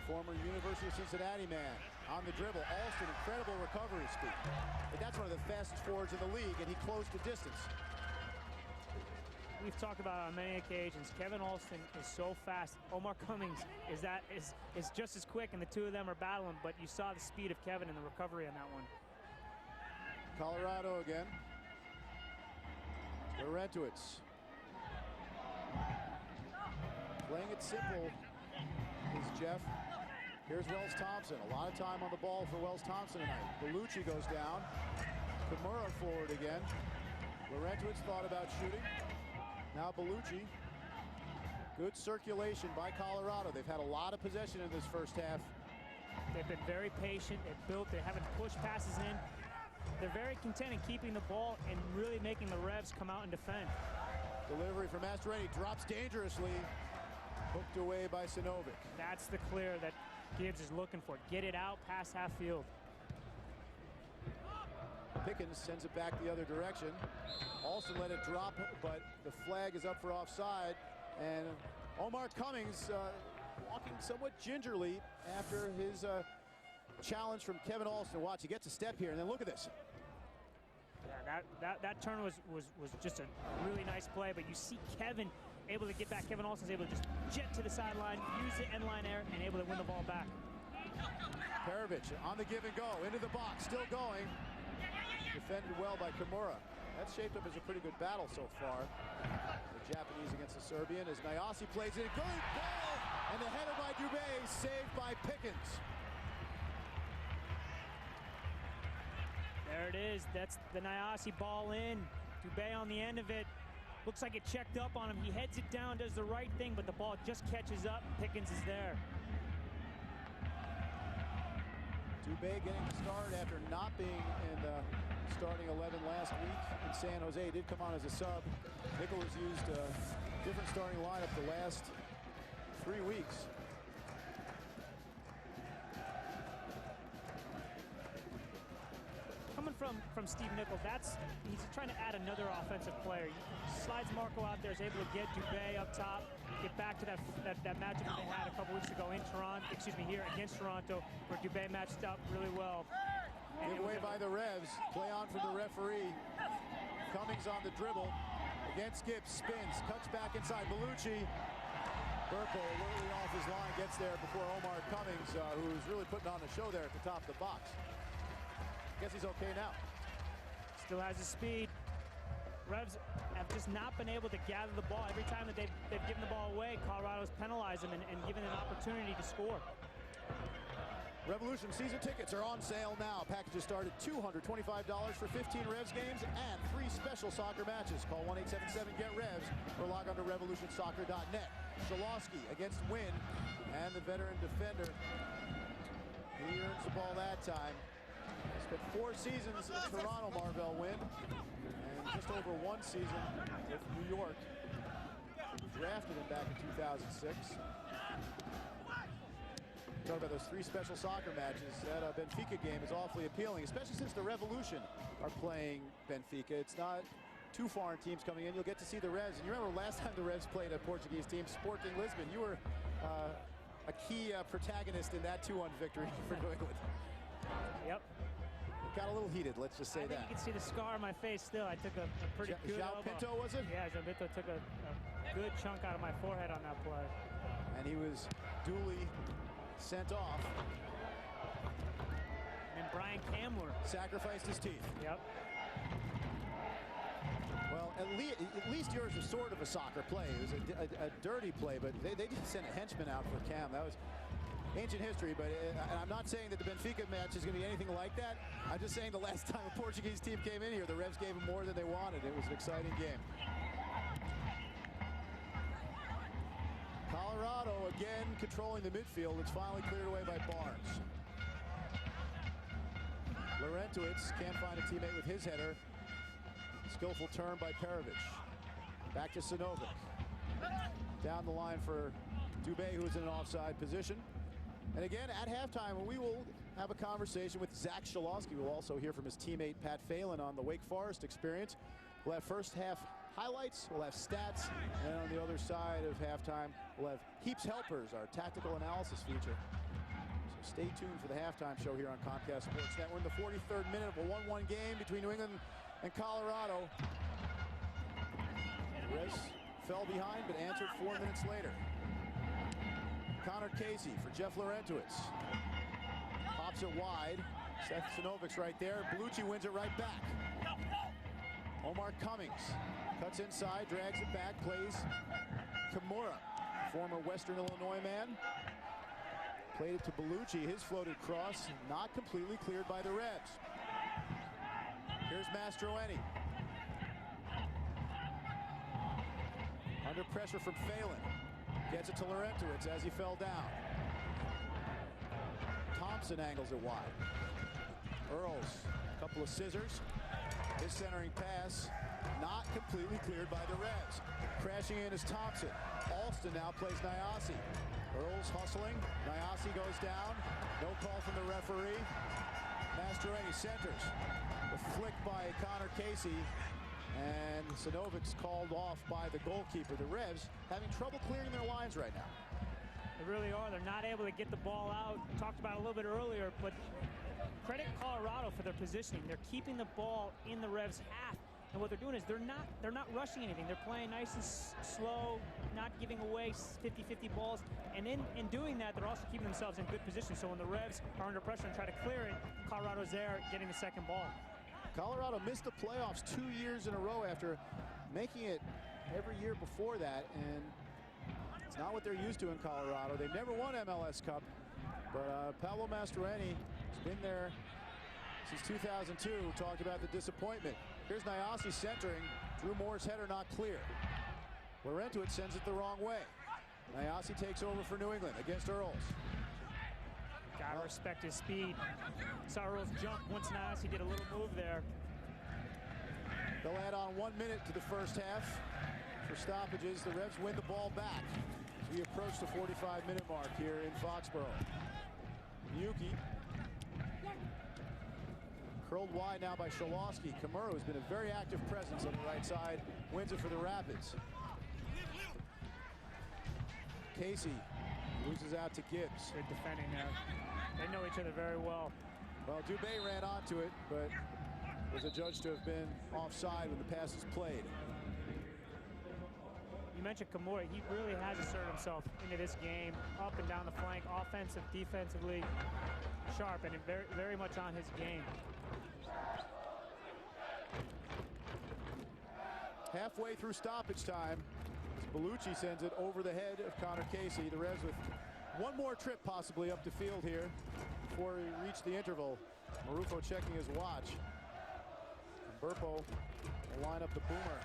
Former University of Cincinnati man on the dribble. Alston, incredible recovery speed. But that's one of the fastest forwards in the league, and he closed the distance. We've talked about it on many occasions. Kevin Alston is so fast. Omar Cummings is just as quick, and the two of them are battling, but you saw the speed of Kevin and the recovery on that one. Colorado again. Laurentowicz. Playing it simple is Jeff. Here's Wells Thompson. A lot of time on the ball for Wells Thompson tonight. Bellucci goes down. Kimura forward again. Laurentowicz thought about shooting. Now Bellucci. Good circulation by Colorado. They've had a lot of possession in this first half. They've been very patient. They haven't pushed passes in. They're very content in keeping the ball and really making the Revs come out and defend. Delivery from Mastroeni, drops dangerously. Hooked away by Sinovic. That's the clear that Gibbs is looking for. Get it out past half field. Pickens sends it back the other direction. Alston let it drop, but the flag is up for offside. And Omar Cummings walking somewhat gingerly after his challenge from Kevin Alston. Watch, he gets a step here, and then look at this. Yeah, that turn was just a really nice play, but you see Kevin able to get back. Kevin Alston's able to just jet to the sideline, use the end line air, and able to win the ball back. Perovic on the give and go, into the box, still going. Defended well by Kimura. That's shaped up as a pretty good battle so far. The Japanese against the Serbian as Nyasi plays it. Good goal! And the header by Dubé, saved by Pickens. There it is. That's the Nyasi ball in. Dubé on the end of it. Looks like it checked up on him. He heads it down, does the right thing, but the ball just catches up. Pickens is there. Dubé getting the start after not being in the starting 11 last week in San Jose. He did come on as a sub. Nichols used a different starting lineup the last 3 weeks. Coming from Steve Nichols, he's trying to add another offensive player. He slides Marco out there, is able to get Dubé up top, get back to that matchup that they had a couple weeks ago in Toronto, here against Toronto, where Dubé matched up really well. Give away by the Revs. Play on from the referee. Cummings on the dribble. Against Gibbs. Spins. Cuts back inside. Bellucci. Burpo literally off his line. Gets there before Omar Cummings, who's really putting on a show there at the top of the box. Guess he's okay now. Still has his speed. Revs have just not been able to gather the ball. Every time that they've given the ball away, Colorado's penalized them and given an opportunity to score. Revolution season tickets are on sale now. Packages start at $225 for 15 Revs games and free special soccer matches. Call 1-877-GET-REVS or log on to revolutionsoccer.net. Schalowski against Wynn, and the veteran defender. He earns the ball that time. Spent 4 seasons in Toronto, Marvell Wynn, and just over 1 season with New York. Drafted him back in 2006. Talk about those 3 special soccer matches. That Benfica game is awfully appealing, especially since the Revolution are playing Benfica. It's not two foreign teams coming in. You'll get to see the Revs. And you remember last time the Revs played a Portuguese team, Sporting Lisbon. You were a key protagonist in that 2-1 victory for New England. Yep. It got a little heated, let's just say that. You can see the scar on my face still. I took a pretty good João Pinto, was it? Yeah, João Pinto took a good chunk out of my forehead on that play. And he was duly sent off. And Brian Kamler sacrificed his teeth. Yep. Well, at least yours was sort of a soccer play. It was a dirty play, but they did send a henchman out for Cam. That was ancient history, but and I'm not saying that the Benfica match is going to be anything like that. I'm just saying the last time a Portuguese team came in here, the Revs gave them more than they wanted. It was an exciting game. Colorado again controlling the midfield. It's finally cleared away by Barnes. Laurentowicz can't find a teammate with his header. Skillful turn by Perovic. Back to Sinovic. Down the line for Dubé, who's in an offside position. And again, at halftime, we will have a conversation with Zach Schalowski. We'll also hear from his teammate Pat Phelan on the Wake Forest experience. We'll have first half highlights, we'll have stats, and on the other side of halftime, we'll have Heaps Helpers, our tactical analysis feature. So stay tuned for the halftime show here on Comcast Sportsnet. We're in the 43rd minute of a 1-1 game between New England and Colorado. Revs fell behind, but answered 4 minutes later. Connor Casey for Jeff Laurentowicz. Pops it wide. Seth Sinovic's right there. Bellucci wins it right back. Omar Cummings cuts inside, drags it back, plays Kimura, former Western Illinois man. Played it to Bellucci, his floated cross, not completely cleared by the Revs. Here's Mastroeni. Under pressure from Phelan. Gets it to Laurentowicz as he fell down. Thompson angles it wide. Earls, a couple of scissors. His centering pass not completely cleared by the Revs. Crashing in is Thompson. Alston now plays Nyasi. Earls hustling. Nyasi goes down. No call from the referee. Mastroeni centers. The flick by Connor Casey. And Sinovic's called off by the goalkeeper. The Revs having trouble clearing their lines right now. They really are. They're not able to get the ball out. Talked about it a little bit earlier, but credit Colorado for their positioning. They're keeping the ball in the Revs' half. And what they're doing is they're not rushing anything. They're playing nice and slow, not giving away 50-50 balls. And in doing that, they're also keeping themselves in good position. So when the Revs are under pressure and try to clear it, Colorado's there getting the second ball. Colorado missed the playoffs 2 years in a row after making it every year before that. And it's not what they're used to in Colorado. They've never won MLS Cup. But Pablo Mastroeni has been there since 2002. Talked about the disappointment. Here's Nyasi centering. Drew Moore's header not clear. Laurentowicz sends it the wrong way. Nyasi takes over for New England against Earls. Gotta respect his speed. Saw Earls jump once Nyasi did a little move there. They'll add on 1 minute to the first half. For stoppages, the Revs win the ball back as we approach the 45-minute mark here in Foxborough. Yuki. Curled wide now by Scholowski. Kamura has been a very active presence on the right side. Wins it for the Rapids. Casey loses out to Gibbs. Good defending there. They know each other very well. Well, Dubé ran onto it, but was adjudged to have been offside when the pass is played. You mentioned Kamura. He really has asserted himself into this game, up and down the flank, offensive, defensively, sharp, and very, very much on his game. Halfway through stoppage time, Bellucci sends it over the head of Connor Casey. The Revs with one more trip possibly up the field here before we reach the interval. Marufo checking his watch. And Burpo will line up the boomer.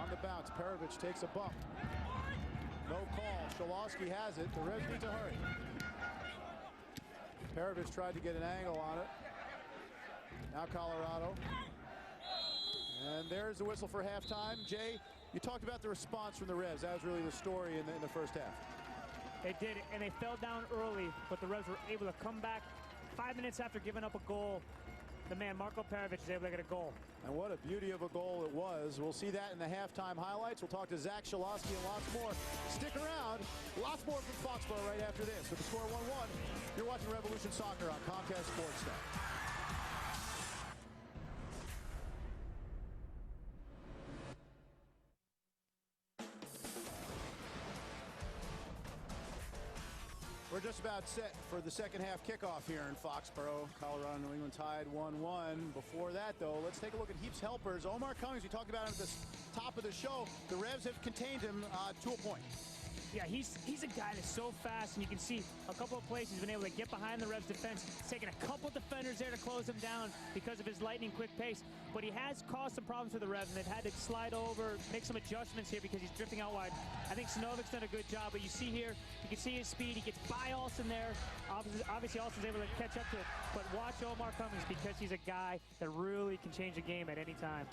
On the bounce, Perovic takes a bump. No call. Scholowski has it. The Revs need to hurry. Perovic tried to get an angle on it. Now Colorado. And there's the whistle for halftime. Jay, you talked about the response from the Revs. That was really the story in the first half. They did it, and they fell down early, but the Revs were able to come back 5 minutes after giving up a goal. The man, Marko Perovic, is able to get a goal. And what a beauty of a goal it was. We'll see that in the halftime highlights. We'll talk to Zach Scholowski and lots more. Stick around. Lots more from Foxborough right after this. With the score 1-1, you're watching Revolution Soccer on Comcast Sportsnet. We're just about set for the second half kickoff here in Foxborough. Colorado and New England tied 1-1. Before that, though, let's take a look at Heaps helpers. Omar Cummings, we talked about him at the top of the show. The Revs have contained him to a point. Yeah, he's a guy that's so fast, and you can see a couple of places he's been able to get behind the Revs defense. He's taken a couple defenders there to close him down because of his lightning quick pace. But he has caused some problems for the Revs, and they've had to slide over, make some adjustments here because he's drifting out wide. I think Sinovic's done a good job, but you see here, you can see his speed. He gets by Alston there. Obviously, Alston's able to catch up to it. But watch Omar Cummings because he's a guy that really can change a game at any time.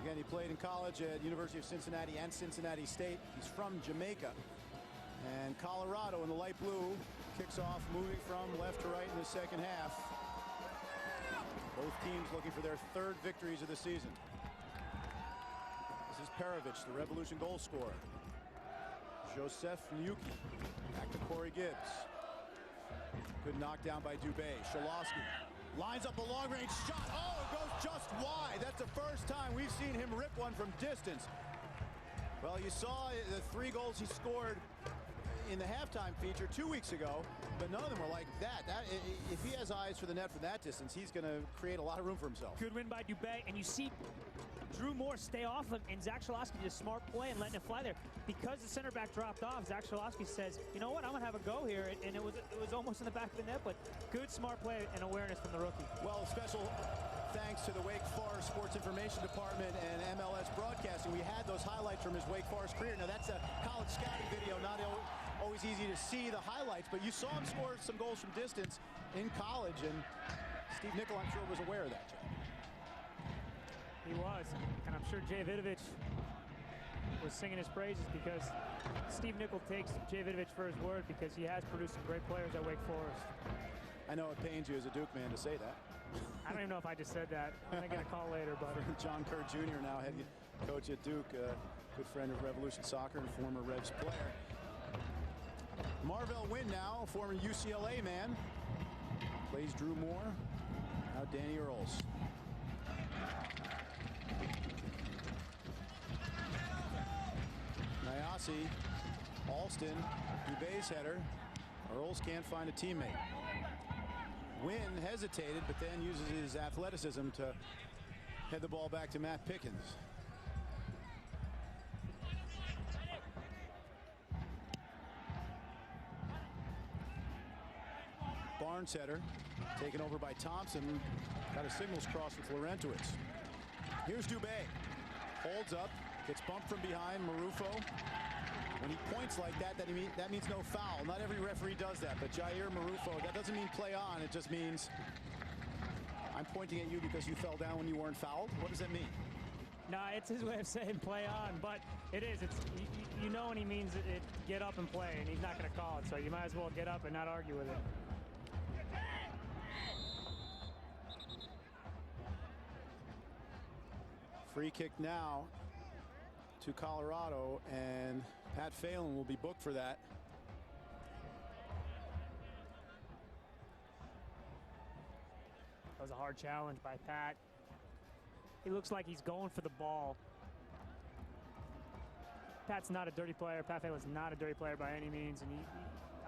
Again, he played in college at University of Cincinnati and Cincinnati State. He's from Jamaica. And Colorado in the light blue kicks off, moving from left to right in the second half. Both teams looking for their third victories of the season. This is Perovic, the Revolution goal scorer. Joseph Nyuki, back to Corey Gibbs. Good knockdown by Dubé. Scholowski lines up a long-range shot. Oh, it goes just wide. That's the first time we've seen him rip one from distance. Well, you saw the 3 goals he scored in the halftime feature 2 weeks ago, but none of them were like that. If he has eyes for the net from that distance, he's going to create a lot of room for himself. Good win by Dubé, and you see Drew Moore stay off him, and Zach Scholowski did a smart play and letting it fly there. Because the center back dropped off, Zach Scholowski says, you know what, I'm going to have a go here, and it was almost in the back of the net, but good smart play and awareness from the rookie. Well, special thanks to the Wake Forest Sports Information Department and MLS Broadcasting. We had those highlights from his Wake Forest career. Now, that's a college scouting video, not always easy to see the highlights, but you saw him score some goals from distance in college, and Steve Nicol, I'm sure, was aware of that, Joe. He was, and I'm sure Jay Vidovich was singing his praises, because Steve Nicol takes Jay Vidovich for his word, because he has produced some great players at Wake Forest. I know it pains you as a Duke man to say that. I don't even know if I just said that. I'm going to get a call later, but John Kerr Jr., now head coach at Duke, good friend of Revolution Soccer and former Revs player. Marvell Wynn now, former UCLA man, plays Drew Moore. Now Danny Earls. Nyasi, Alston, Dubé's header. Earls can't find a teammate. Wynn hesitated, but then uses his athleticism to head the ball back to Matt Pickens. Barnes header, taken over by Thompson. Got a signals cross with Laurentowicz. Here's Dubé. Holds up, gets bumped from behind. Marufo. When he points like that, that means no foul. Not every referee does that, but Jair Marufo, that doesn't mean play on. It just means I'm pointing at you because you fell down when you weren't fouled. What does that mean? no, it's his way of saying play on, but it is. It's you know when he means it, get up and play, and he's not going to call it, so you might as well get up and not argue with it. Free kick now to Colorado, and Pat Phelan will be booked for that. That was a hard challenge by Pat. He looks like he's going for the ball. Pat's not a dirty player. Pat Phelan's not a dirty player by any means, and he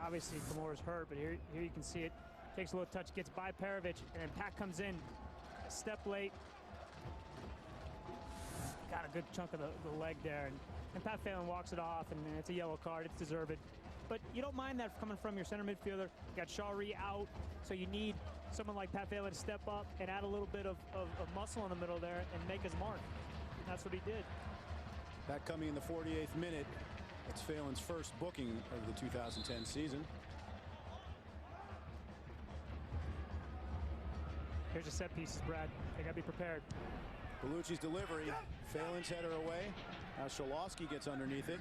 obviously Camora's hurt, but here you can see it. Takes a little touch, gets by Perovic, and then Pat comes in a step late. Got a good chunk of the leg there, and Pat Phelan walks it off, and it's a yellow card. It's deserved. But you don't mind that coming from your center midfielder. You got Shawry out, so you need someone like Pat Phelan to step up and add a little bit of muscle in the middle there and make his mark. And that's what he did. That coming in the 48th minute. It's Phelan's first booking of the 2010 season. Here's the set pieces, Brad. They got to be prepared. Bellucci's delivery. Phelan's header away. Now Scholowski gets underneath it.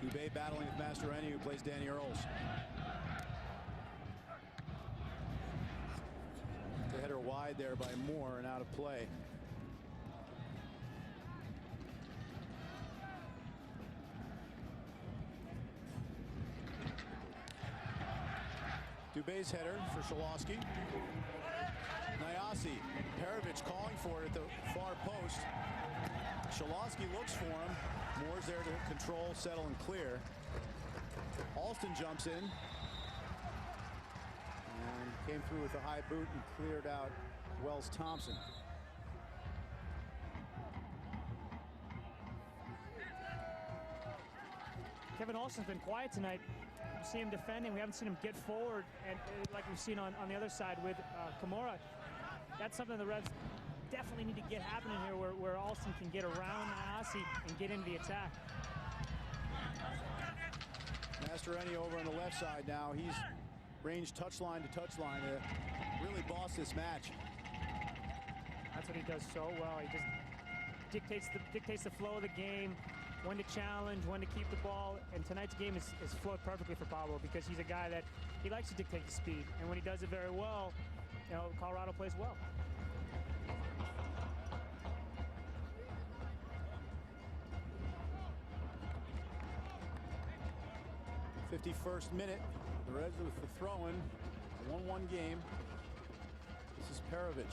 Dubé battling with Mastroeni, who plays Danny Earls. The header wide there by Moore and out of play. Dubé's header for Scholowski. Nyasi, Perovic calling for it at the far post. Scholowski looks for him. Moore's there to control, settle, and clear. Alston jumps in. And came through with a high boot and cleared out Wells Thompson. Kevin Alston's been quiet tonight. We see him defending. We haven't seen him get forward, and like we've seen on the other side with Camora. That's something the Revs definitely need to get happening here, where Alston can get around Nyasi and get into the attack. Mastroeni over on the left side now. He's ranged touchline to touchline to really boss this match. That's what he does so well. He just dictates the flow of the game, when to challenge, when to keep the ball. And tonight's game is flowed perfectly for Pablo, because he's a guy that he likes to dictate the speed. And when he does it very well, you know, Colorado plays well. '51st minute. The Reds with the throw-in. A 1-1 game. This is Perovic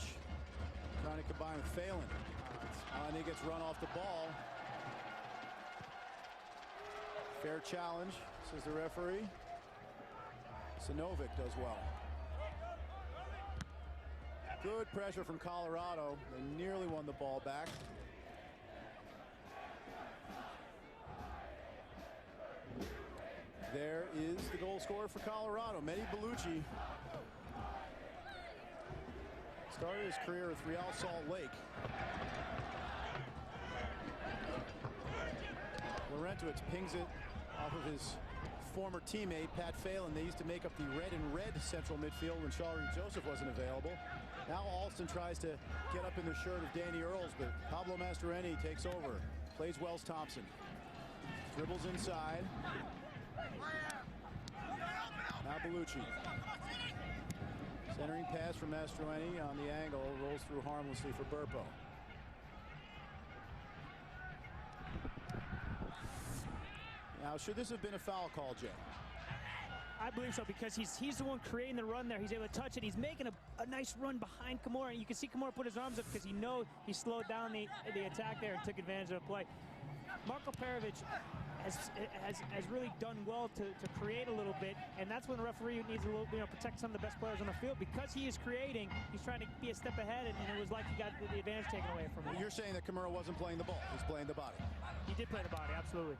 trying to combine with Phelan. And he gets run off the ball. Fair challenge, says the referee. Sinovic does well. Good pressure from Colorado. They nearly won the ball back. There is the goal scorer for Colorado, Mehdi Bellucci. Started his career with Real Salt Lake. Laurentowicz pings it off of his former teammate, Pat Phelan. They used to make up the red and red central midfield when Shaw Reed-Joseph wasn't available. Now Alston tries to get up in the shirt of Danny Earls, but Pablo Mastroeni takes over. Plays Wells Thompson. Dribbles inside. Now Bellucci. Centering pass from Mastroeni on the angle. Rolls through harmlessly for Burpo. Now, should this have been a foul call, Jay? I believe so, because he's the one creating the run there. He's able to touch it. He's making a nice run behind Kimura. And you can see Kimura put his arms up because he knows he slowed down the attack there and took advantage of the play. Marko Perovic has really done well to create a little bit, and that's when the referee needs a little, protect some of the best players on the field. Because he is creating, he's trying to be a step ahead, and it was like he got the advantage taken away from him. You're saying that Kimura wasn't playing the ball. He's playing the body. He did play the body, absolutely.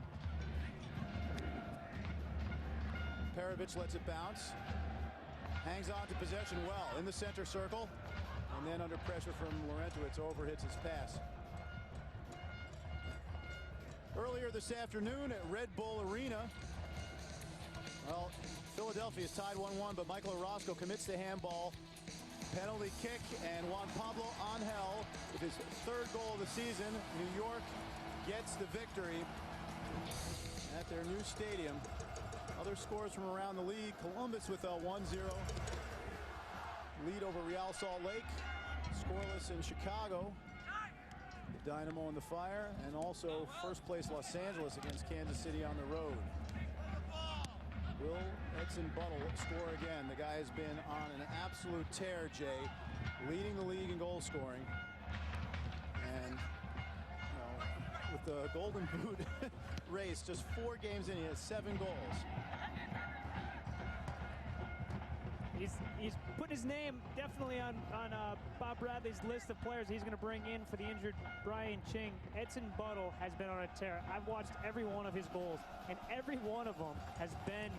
Perovic lets it bounce. Hangs on to possession well in the center circle. And then under pressure from Laurentowicz, overhits his pass. Earlier this afternoon at Red Bull Arena, well, Philadelphia is tied 1-1, but Michael Orozco commits the handball. Penalty kick, and Juan Pablo Angel, with his third goal of the season, New York gets the victory at their new stadium. Other scores from around the league: Columbus with a 1-0 lead over Real Salt Lake. Scoreless in Chicago. The Dynamo in the fire, and also first place Los Angeles against Kansas City on the road. Will Edson Buttle score again? The guy has been on an absolute tear, Jay, leading the league in goal scoring. And with the Golden Boot race, just 4 games in, he has 7 goals. He's put his name definitely on Bob Bradley's list of players he's going to bring in for the injured Brian Ching. Edson Buttle has been on a tear. I've watched every one of his goals, and every one of them has been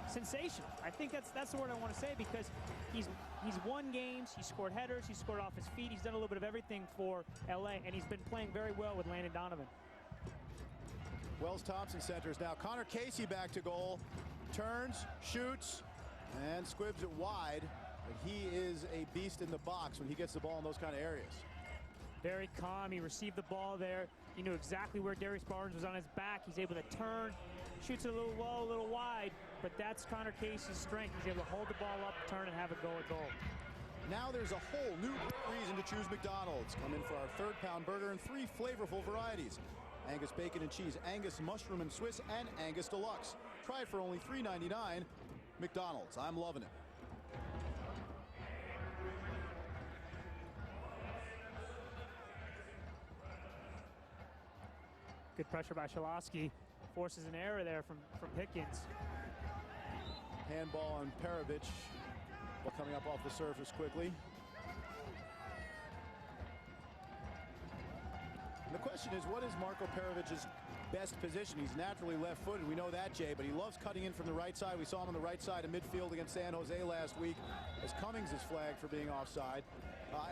sensational. I think that's the word I want to say, because he's won games, he scored headers, he scored off his feet, he's done a little bit of everything for LA, and he's been playing very well with Landon Donovan. Wells Thompson centers now. Connor Casey back to goal. Turns, shoots, and squibs it wide. But he is a beast in the box when he gets the ball in those kind of areas. Very calm. He received the ball there. He knew exactly where Darius Barnes was on his back. He's able to turn, shoots it a little low, a little wide, but that's Connor Casey's strength. He's able to hold the ball up, turn, and have it go at goal. Now there's a whole new reason to choose McDonald's. Come in for our 3rd-pound burger in 3 flavorful varieties: Angus bacon and cheese, Angus mushroom and Swiss, and Angus deluxe. Try it for only $3.99. McDonald's. I'm loving it. Good pressure by Shalosky. Forces an error there from Pickens. Handball on Perovic. Ball coming up off the surface quickly. And the question is, what is Marko Perovic's best position? He's naturally left-footed. We know that, Jay, but he loves cutting in from the right side. We saw him on the right side of midfield against San Jose last week as Cummings is flagged for being offside.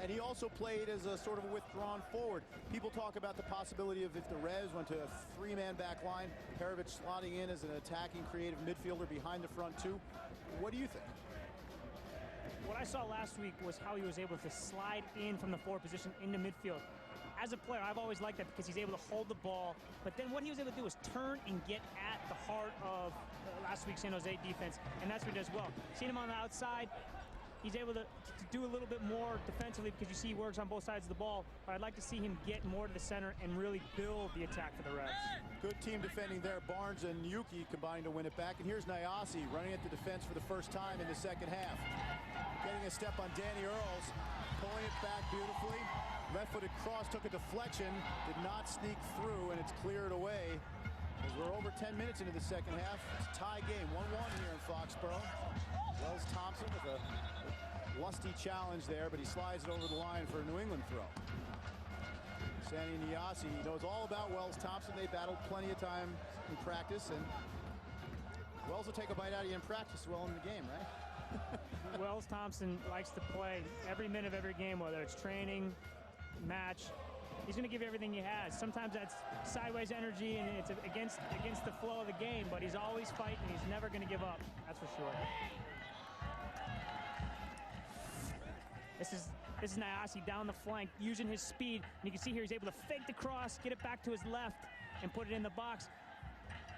And he also played as a sort of a withdrawn forward. People talk about the possibility of, if the Revs went to a 3-man back line, Perovic slotting in as an attacking, creative midfielder behind the front two. What do you think? What I saw last week was how he was able to slide in from the forward position into midfield. As a player, I've always liked that, because he's able to hold the ball, but then what he was able to do was turn and get at the heart of last week's San Jose defense, and that's what he does well. Seen him on the outside. He's able to do a little bit more defensively, because you see he works on both sides of the ball, but I'd like to see him get more to the center and really build the attack for the Revs. Good team defending there. Barnes and Yuki combining to win it back, and here's Nyasi running at the defense for the first time in the second half. Getting a step on Danny Earls, pulling it back beautifully. Left-footed cross, took a deflection, did not sneak through, and it's cleared away. As we're over 10 minutes into the second half, it's a tie game, 1-1 here in Foxborough. Wells Thompson with a lusty challenge there, but he slides it over the line for a New England throw. Sandy Nyasi knows all about Wells Thompson. They battled plenty of time in practice, and Wells will take a bite out of you in practice, well in the game, right? Wells Thompson likes to play every minute of every game, whether it's training, match. he's going to give you everything he has. Sometimes that's sideways energy and it's against the flow of the game, but he's always fighting. He's never going to give up. That's for sure. This is Nyasi down the flank, using his speed. And you can see here he's able to fake the cross, get it back to his left, and put it in the box.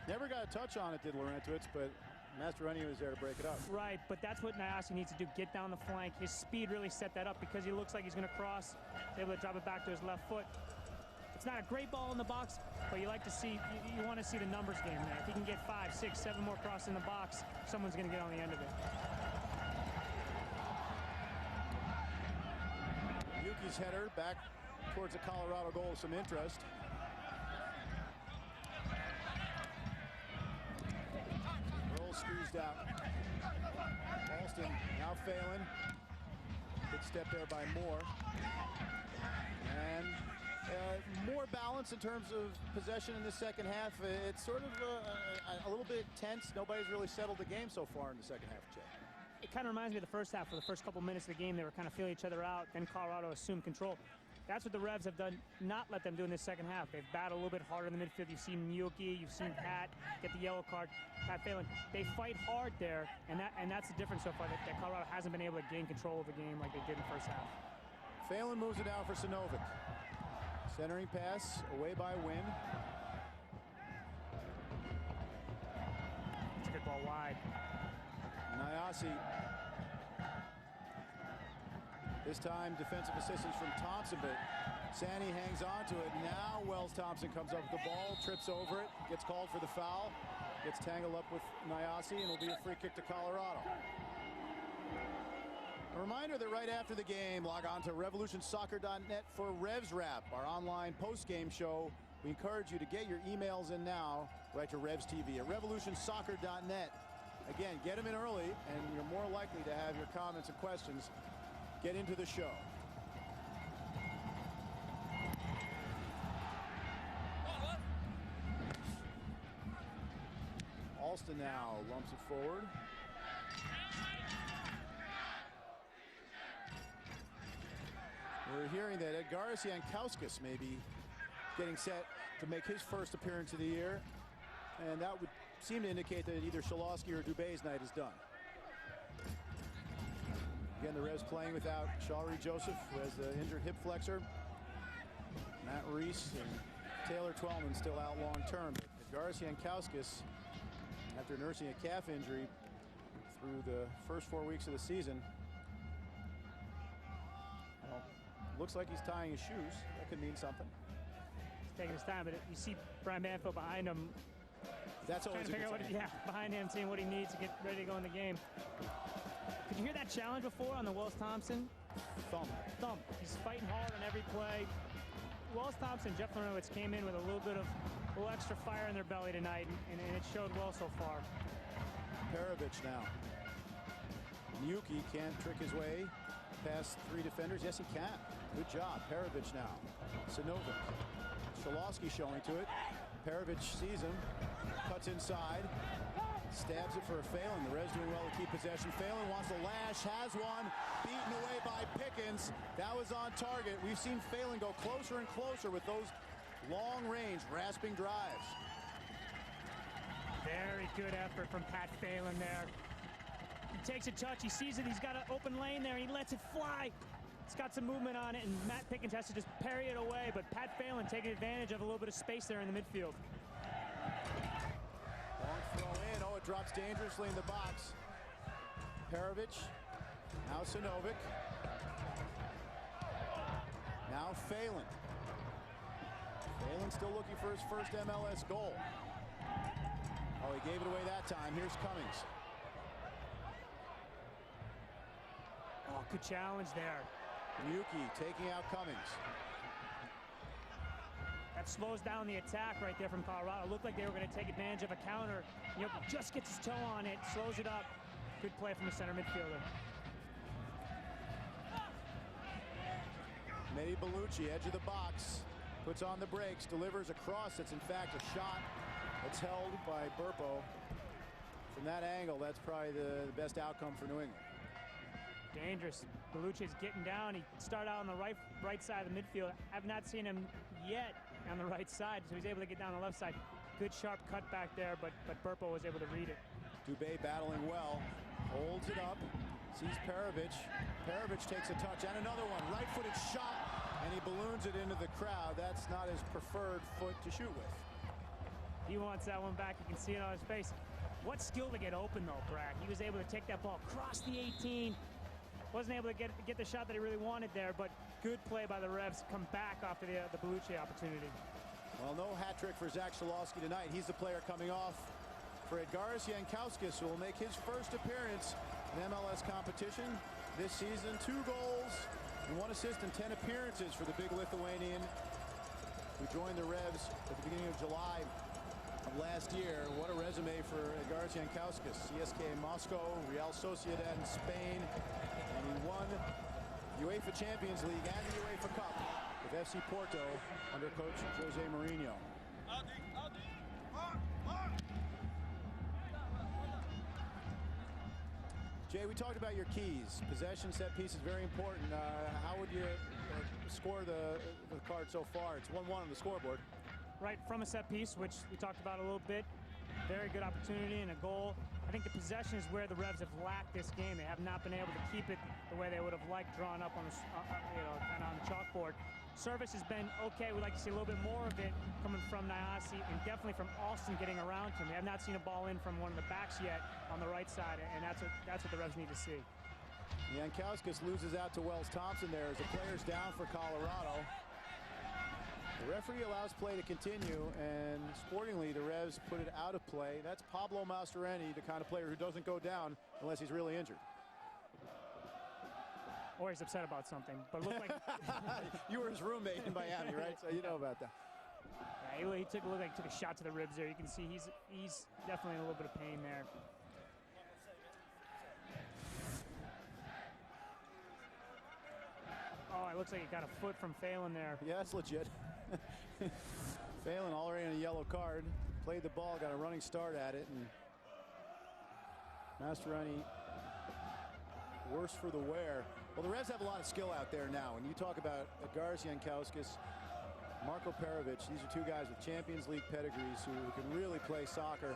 Never got a touch on it, did Laurentowicz, but Mastroeni was there to break it up. Right, but that's what Nyasi needs to do, get down the flank. His speed really set that up because he looks like he's going to cross. He's able to drop it back to his left foot. It's not a great ball in the box, but you like to see, you want to see the numbers game there. If he can get 5, 6, 7 more crosses in the box, someone's going to get on the end of it. Yuki's header back towards the Colorado goal with some interest. Roll squeezed out. Alston now Phelan. Good step there by Moore. And more balance in terms of possession in the second half. It's sort of a little bit tense. Nobody's really settled the game so far in the second half, Jay. It kind of reminds me of the first half. For the first couple minutes of the game, they were kind of feeling each other out. Then Colorado assumed control. That's what the Revs have done, not let them do in this second half. They've battled a little bit harder in the midfield. You've seen Miyuki, you've seen Pat get the yellow card, Pat Phelan. They fight hard there, and that's the difference so far, that Colorado hasn't been able to gain control of the game like they did in the first half. Phelan moves it down for Sinovic. Centering pass away by Wynn. It's a good ball wide. Nyasi. This time defensive assistance from Thompson, but Sandy hangs on to it. Now Wells Thompson comes up with the ball, trips over it, gets called for the foul, gets tangled up with Nyasi, and it'll be a free kick to Colorado. A reminder that right after the game, log on to revolutionsoccer.net for Revs Wrap, our online post-game show. We encourage you to get your emails in now, right to Revs TV at revolutionsoccer.net. Again, get them in early, and you're more likely to have your comments and questions get into the show. Alston now lumps it forward. We're hearing that Edgaras Jankauskas may be getting set to make his first appearance of the year, and that would seem to indicate that either Scholowski or Dubé's night is done. Again, the Revs playing without Shawry Joseph, who has the injured hip flexor. Matt Reese and Taylor Twellman still out long term. Edgaras Jankauskas, after nursing a calf injury through the first 4 weeks of the season, well, looks like he's tying his shoes. That could mean something. He's taking his time, but you see Brian Banfield behind him. That's always a good sign. Behind him, seeing what he needs to get ready to go in the game. Did you hear that challenge before on the Wells Thompson? Thump. He's fighting hard on every play. Wells Thompson, Jeff Laurentowicz came in with a little extra fire in their belly tonight, and it showed well so far. Perovic now. Miyuki can't trick his way past 3 defenders. Yes, he can. Good job. Perovic now. Sinovic. Scholowski showing to it. Perovic sees him. Cuts inside. Stabs it for Phelan. The Reds doing well to keep possession. Phelan wants to lash, has one, beaten away by Pickens. That was on target. We've seen Phelan go closer and closer with those long-range, rasping drives. Very good effort from Pat Phelan there. He takes a touch, he sees it, he's got an open lane there, he lets it fly. It's got some movement on it, and Matt Pickens has to just parry it away, but Pat Phelan taking advantage of a little bit of space there in the midfield. Long throw in. Oh, it drops dangerously in the box. Perovic. Now Sinovic. Now Phelan. Phelan still looking for his first MLS goal. Oh, he gave it away that time. Here's Cummings. Oh, good challenge there. Miyuki taking out Cummings. That slows down the attack right there from Colorado. It looked like they were going to take advantage of a counter. You know, just gets his toe on it, slows it up. Good play from the center midfielder. Mehdi Bellucci, edge of the box, puts on the brakes, delivers a cross that's in fact a shot that's held by Burpo. From that angle, that's probably the best outcome for New England. Dangerous. Beluche's getting down. He started out on the right side of the midfield. I've not seen him yet on the right side, so he's able to get down the left side. Good sharp cut back there, but Burpo was able to read it. Dubé battling well, holds it up, sees Perovic. Perovic takes a touch and another one. Right-footed shot, and he balloons it into the crowd. That's not his preferred foot to shoot with. He wants that one back. You can see it on his face. What skill to get open, though, Brad. He was able to take that ball across the 18. Wasn't able to get the shot that he really wanted there, but good play by the Revs. Come back after the Beluche opportunity. Well, no hat trick for Zach Schalowski tonight. He's the player coming off for Edgaras Jankauskas, who will make his first appearance in MLS competition this season. 2 goals and 1 assist in 10 appearances for the big Lithuanian, who joined the Revs at the beginning of July of last year. What a resume for Edgaras Jankauskas. CSKA Moscow, Real Sociedad in Spain, and he won UEFA Champions League and the UEFA Cup with FC Porto under coach Jose Mourinho. Jay, we talked about your keys. Possession, set piece is very important. How would you score the card so far? It's 1-1 on the scoreboard. Right from a set piece, which we talked about a little bit. Very good opportunity and a goal. I think the possession is where the Revs have lacked this game. They have not been able to keep it the way they would have liked, drawn up on the, kind of on the chalkboard. Service has been okay. We'd like to see a little bit more of it coming from Nyasi and definitely from Alston getting around him. We have not seen a ball in from one of the backs yet on the right side, and that's what the Revs need to see. Jankauskas loses out to Wells Thompson there as the player's down for Colorado. The referee allows play to continue, and sportingly, the Revs put it out of play. That's Pablo Mastroeni, the kind of player who doesn't go down unless he's really injured. Or he's upset about something, but it looked like you were his roommate in Miami, right? So you know about that. Yeah, he took a shot to the ribs there. You can see he's definitely in a little bit of pain there. Oh, it looks like he got a foot from Phelan there. Yeah, that's legit. Phelan already in a yellow card. Played the ball, got a running start at it, and Mastroeni worse for the wear. Well, the Revs have a lot of skill out there now. When you talk about Edgaras Jankauskas, Marko Perovic, these are 2 guys with Champions League pedigrees who can really play soccer.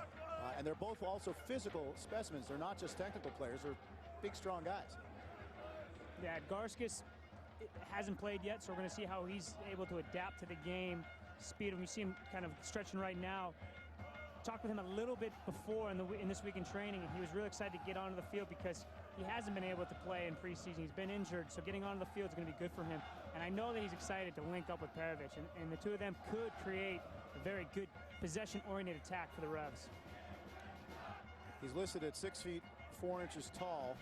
And they're both also physical specimens. They're not just technical players. They're big, strong guys. Yeah, Edgaras hasn't played yet, so we're going to see how he's able to adapt to the game. Speed, and we see him kind of stretching right now. Talked with him a little bit before in this week in training, and he was really excited to get onto the field because he hasn't been able to play in preseason. He's been injured, so getting onto the field is going to be good for him. And I know that he's excited to link up with Perovic, and the 2 of them could create a very good possession-oriented attack for the Revs. He's listed at 6 feet 4 inches tall,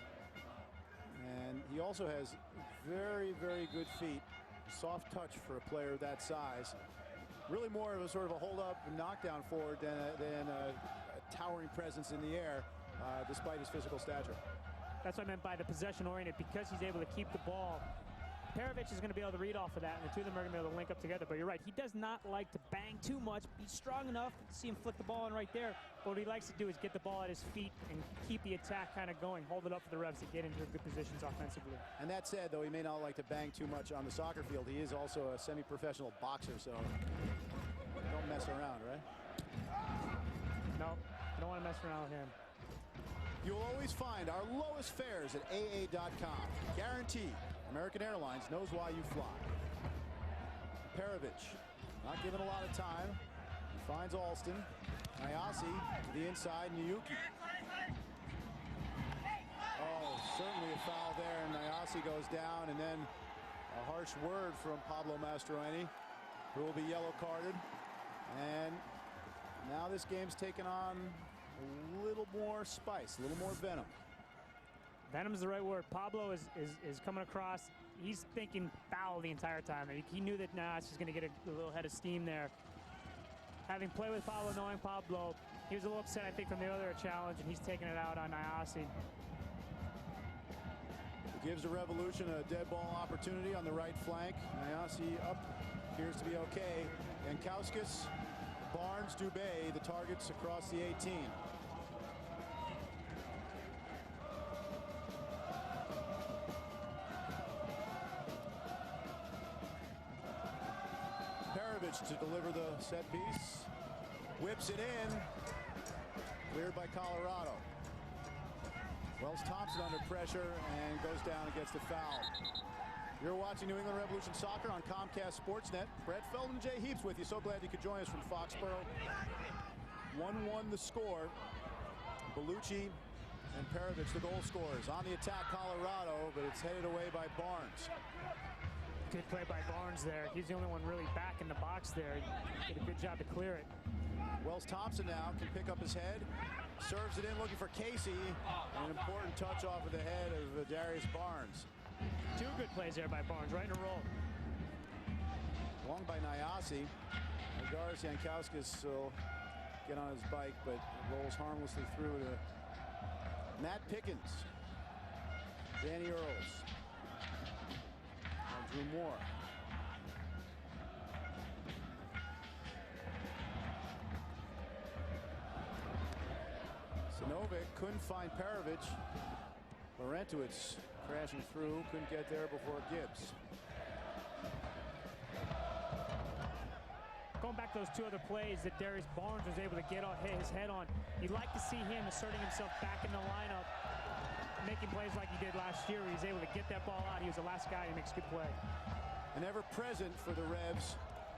and he also has very, very good feet. Soft touch for a player that size. Really more of a sort of a hold-up and knockdown forward than a towering presence in the air, despite his physical stature. That's what I meant by the possession-oriented, because he's able to keep the ball. Perovic is going to be able to read off of that, and the 2 of them are going to be able to link up together. But you're right, he does not like to bang too much. He's strong enough to see him flick the ball in right there. But what he likes to do is get the ball at his feet and keep the attack kind of going, hold it up for the Revs to get into good positions offensively. And that said, though, he may not like to bang too much on the soccer field. He is also a semi-professional boxer, so don't mess around, right? No, I don't want to mess around with him. You'll always find our lowest fares at AA.com. Guaranteed. American Airlines knows why you fly. Perovic, not given a lot of time. He finds Alston. Nyasi to the inside, Niyuki. Oh, certainly a foul there, and Nyasi goes down, and then a harsh word from Pablo Mastroeni, who will be yellow carded. And now this game's taken on a little more spice, a little more venom. Venom is the right word. Pablo is coming across. He's thinking foul the entire time. He knew that Nyasi was going to get a little head of steam there. Having played with Pablo, knowing Pablo, he was a little upset, I think, from the other challenge, and he's taking it out on Nyasi. Gives the Revolution a dead ball opportunity on the right flank. Nyasi up, appears to be okay. Jankauskas, Barnes, Dubé, the targets across the 18. Perovich to deliver the set piece. Whips it in. Cleared by Colorado. Wells Thompson under pressure and goes down and gets the foul. You're watching New England Revolution Soccer on Comcast Sportsnet. Brett Feldman, Jay Heaps with you. So glad you could join us from Foxborough. 1-1 the score. Bellucci and Perovich, the goal scorers. On the attack, Colorado, but it's headed away by Barnes. Good play by Barnes there. He's the only one really back in the box there. Did a good job to clear it. Wells Thompson now can pick up his head. Serves it in, looking for Casey. An important touch off of the head of Darius Barnes. Two good plays there by Barnes, right in a row. Long by Nyasi. Garis Jankowskis will get on his bike, but rolls harmlessly through to Matt Pickens. Danny Earls. And Drew Moore. Sinovic couldn't find Perovich. Laurentowicz crashing through, couldn't get there before Gibbs. Going back to those two other plays that Darius Barnes was able to hit his head on, you'd like to see him asserting himself back in the lineup, making plays like he did last year where he's able to get that ball out. He was the last guy who makes good play. And ever present for the Revs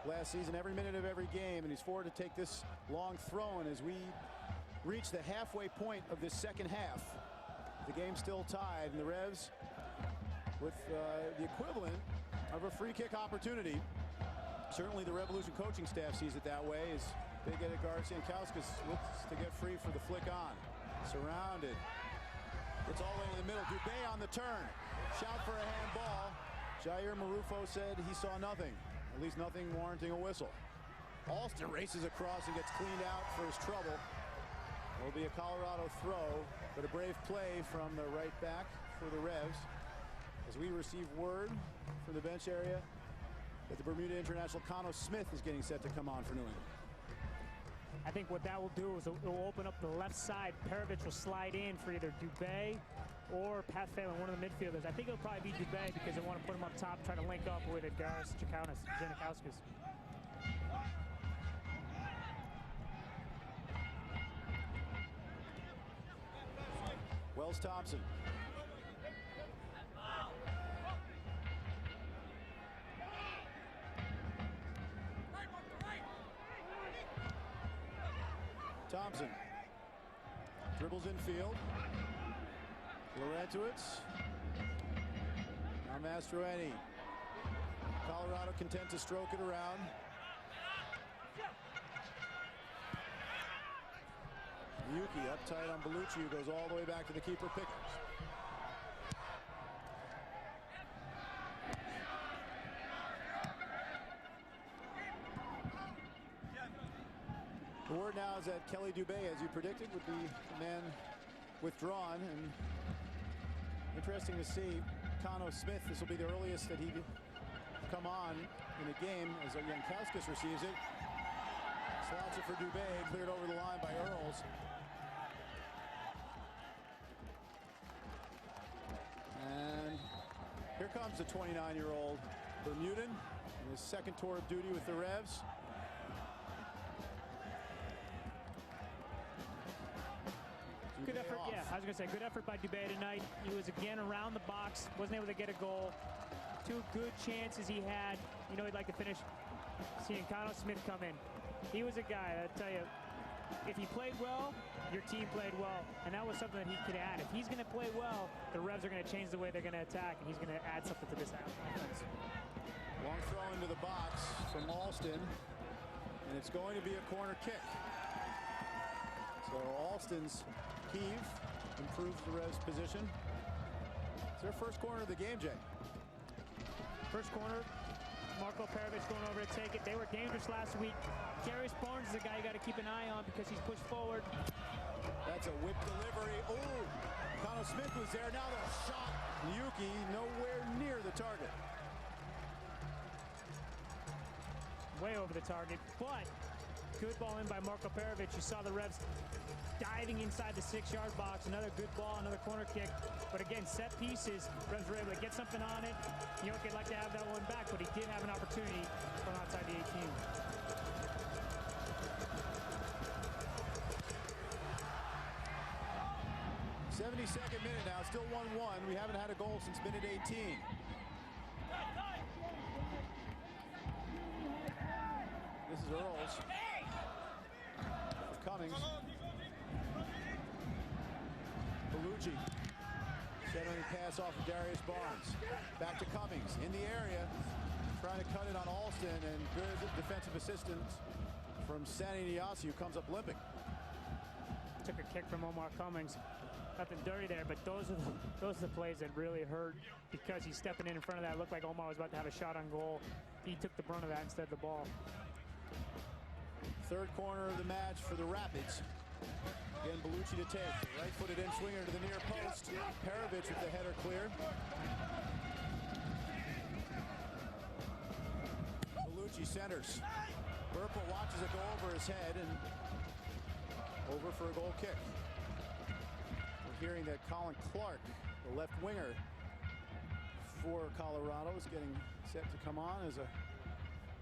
last season, every minute of every game, and he's forward to take this long throw in as we reach the halfway point of this second half. The game's still tied, and the Revs with the equivalent of a free kick opportunity. Certainly the Revolution coaching staff sees it that way as they get it. Garciankowskis looks to get free for the flick on. Surrounded. It's all the way in the middle. Dubé on the turn. Shout for a handball. Jair Marufo said he saw nothing. At least nothing warranting a whistle. Alston races across and gets cleaned out for his trouble. Will be a Colorado throw, but a brave play from the right back for the Revs as we receive word from the bench area that the Bermuda international Cano Smith is getting set to come on for New England. I think what that will do is it will open up the left side. Perovich will slide in for either Dubé or Pat Phelan, one of the midfielders. I think it'll probably be Dubé because they want to put him up top, try to link up with Garis Jankowskis. Wells Thompson. Thompson dribbles infield. Laurentowicz. Now Mastroeni. Colorado content to stroke it around. Yuki up tight on Bellucci, who goes all the way back to the keeper, Pickens. The word now is that Kelly Dubé, as you predicted, would be the man withdrawn. And interesting to see Cano Smith. This will be the earliest that he come on in a game as Jankowskis receives it. Slots it for Dubé, cleared over the line by Earls. And here comes the 29-year-old Bermudan in his second tour of duty with the Revs. Good effort, yeah. I was going to say, good effort by Dubé tonight. He was again around the box, wasn't able to get a goal. Two good chances he had. You know he'd like to finish seeing Cano Smith come in. He was a guy, I tell you, if he played well, your team played well. And that was something that he could add. If he's going to play well, the Revs are going to change the way they're going to attack, and he's going to add something to this offense. Long throw into the box from Alston, and it's going to be a corner kick. So Alston's heave improves the Revs' position. It's their first corner of the game, Jay. First corner, Marco Perovich going over to take it. They were dangerous last week. Darius Barnes is a guy you got to keep an eye on because he's pushed forward. That's a whip delivery. Oh, Cano Smith was there. Now the shot. Yuki nowhere near the target. Way over the target, but good ball in by Marco Perovich. You saw the Revs diving inside the 6-yard box. Another good ball, another corner kick. But again, set pieces, Revs were able to get something on it. Jokic would like to have that one back, but he did have an opportunity from outside the 18. 72nd minute now, still 1-1. We haven't had a goal since minute 18. This is Earls. Cummings. Bellucci. Centering pass off of Darius Barnes. Back to Cummings in the area. Trying to cut it on Alston, and good defensive assistance from Santi Niasi, who comes up limping. Took a kick from Omar Cummings. Nothing dirty there, but those are the plays that really hurt because he's stepping in front of that. It looked like Omar was about to have a shot on goal. He took the brunt of that instead of the ball. Third corner of the match for the Rapids. Again, Bellucci to take. Right-footed in-swinger to the near post. Perovic with the header clear. Bellucci centers. Burple watches it go over his head and over for a goal kick. We're hearing that Colin Clark, the left winger for Colorado, is getting set to come on as a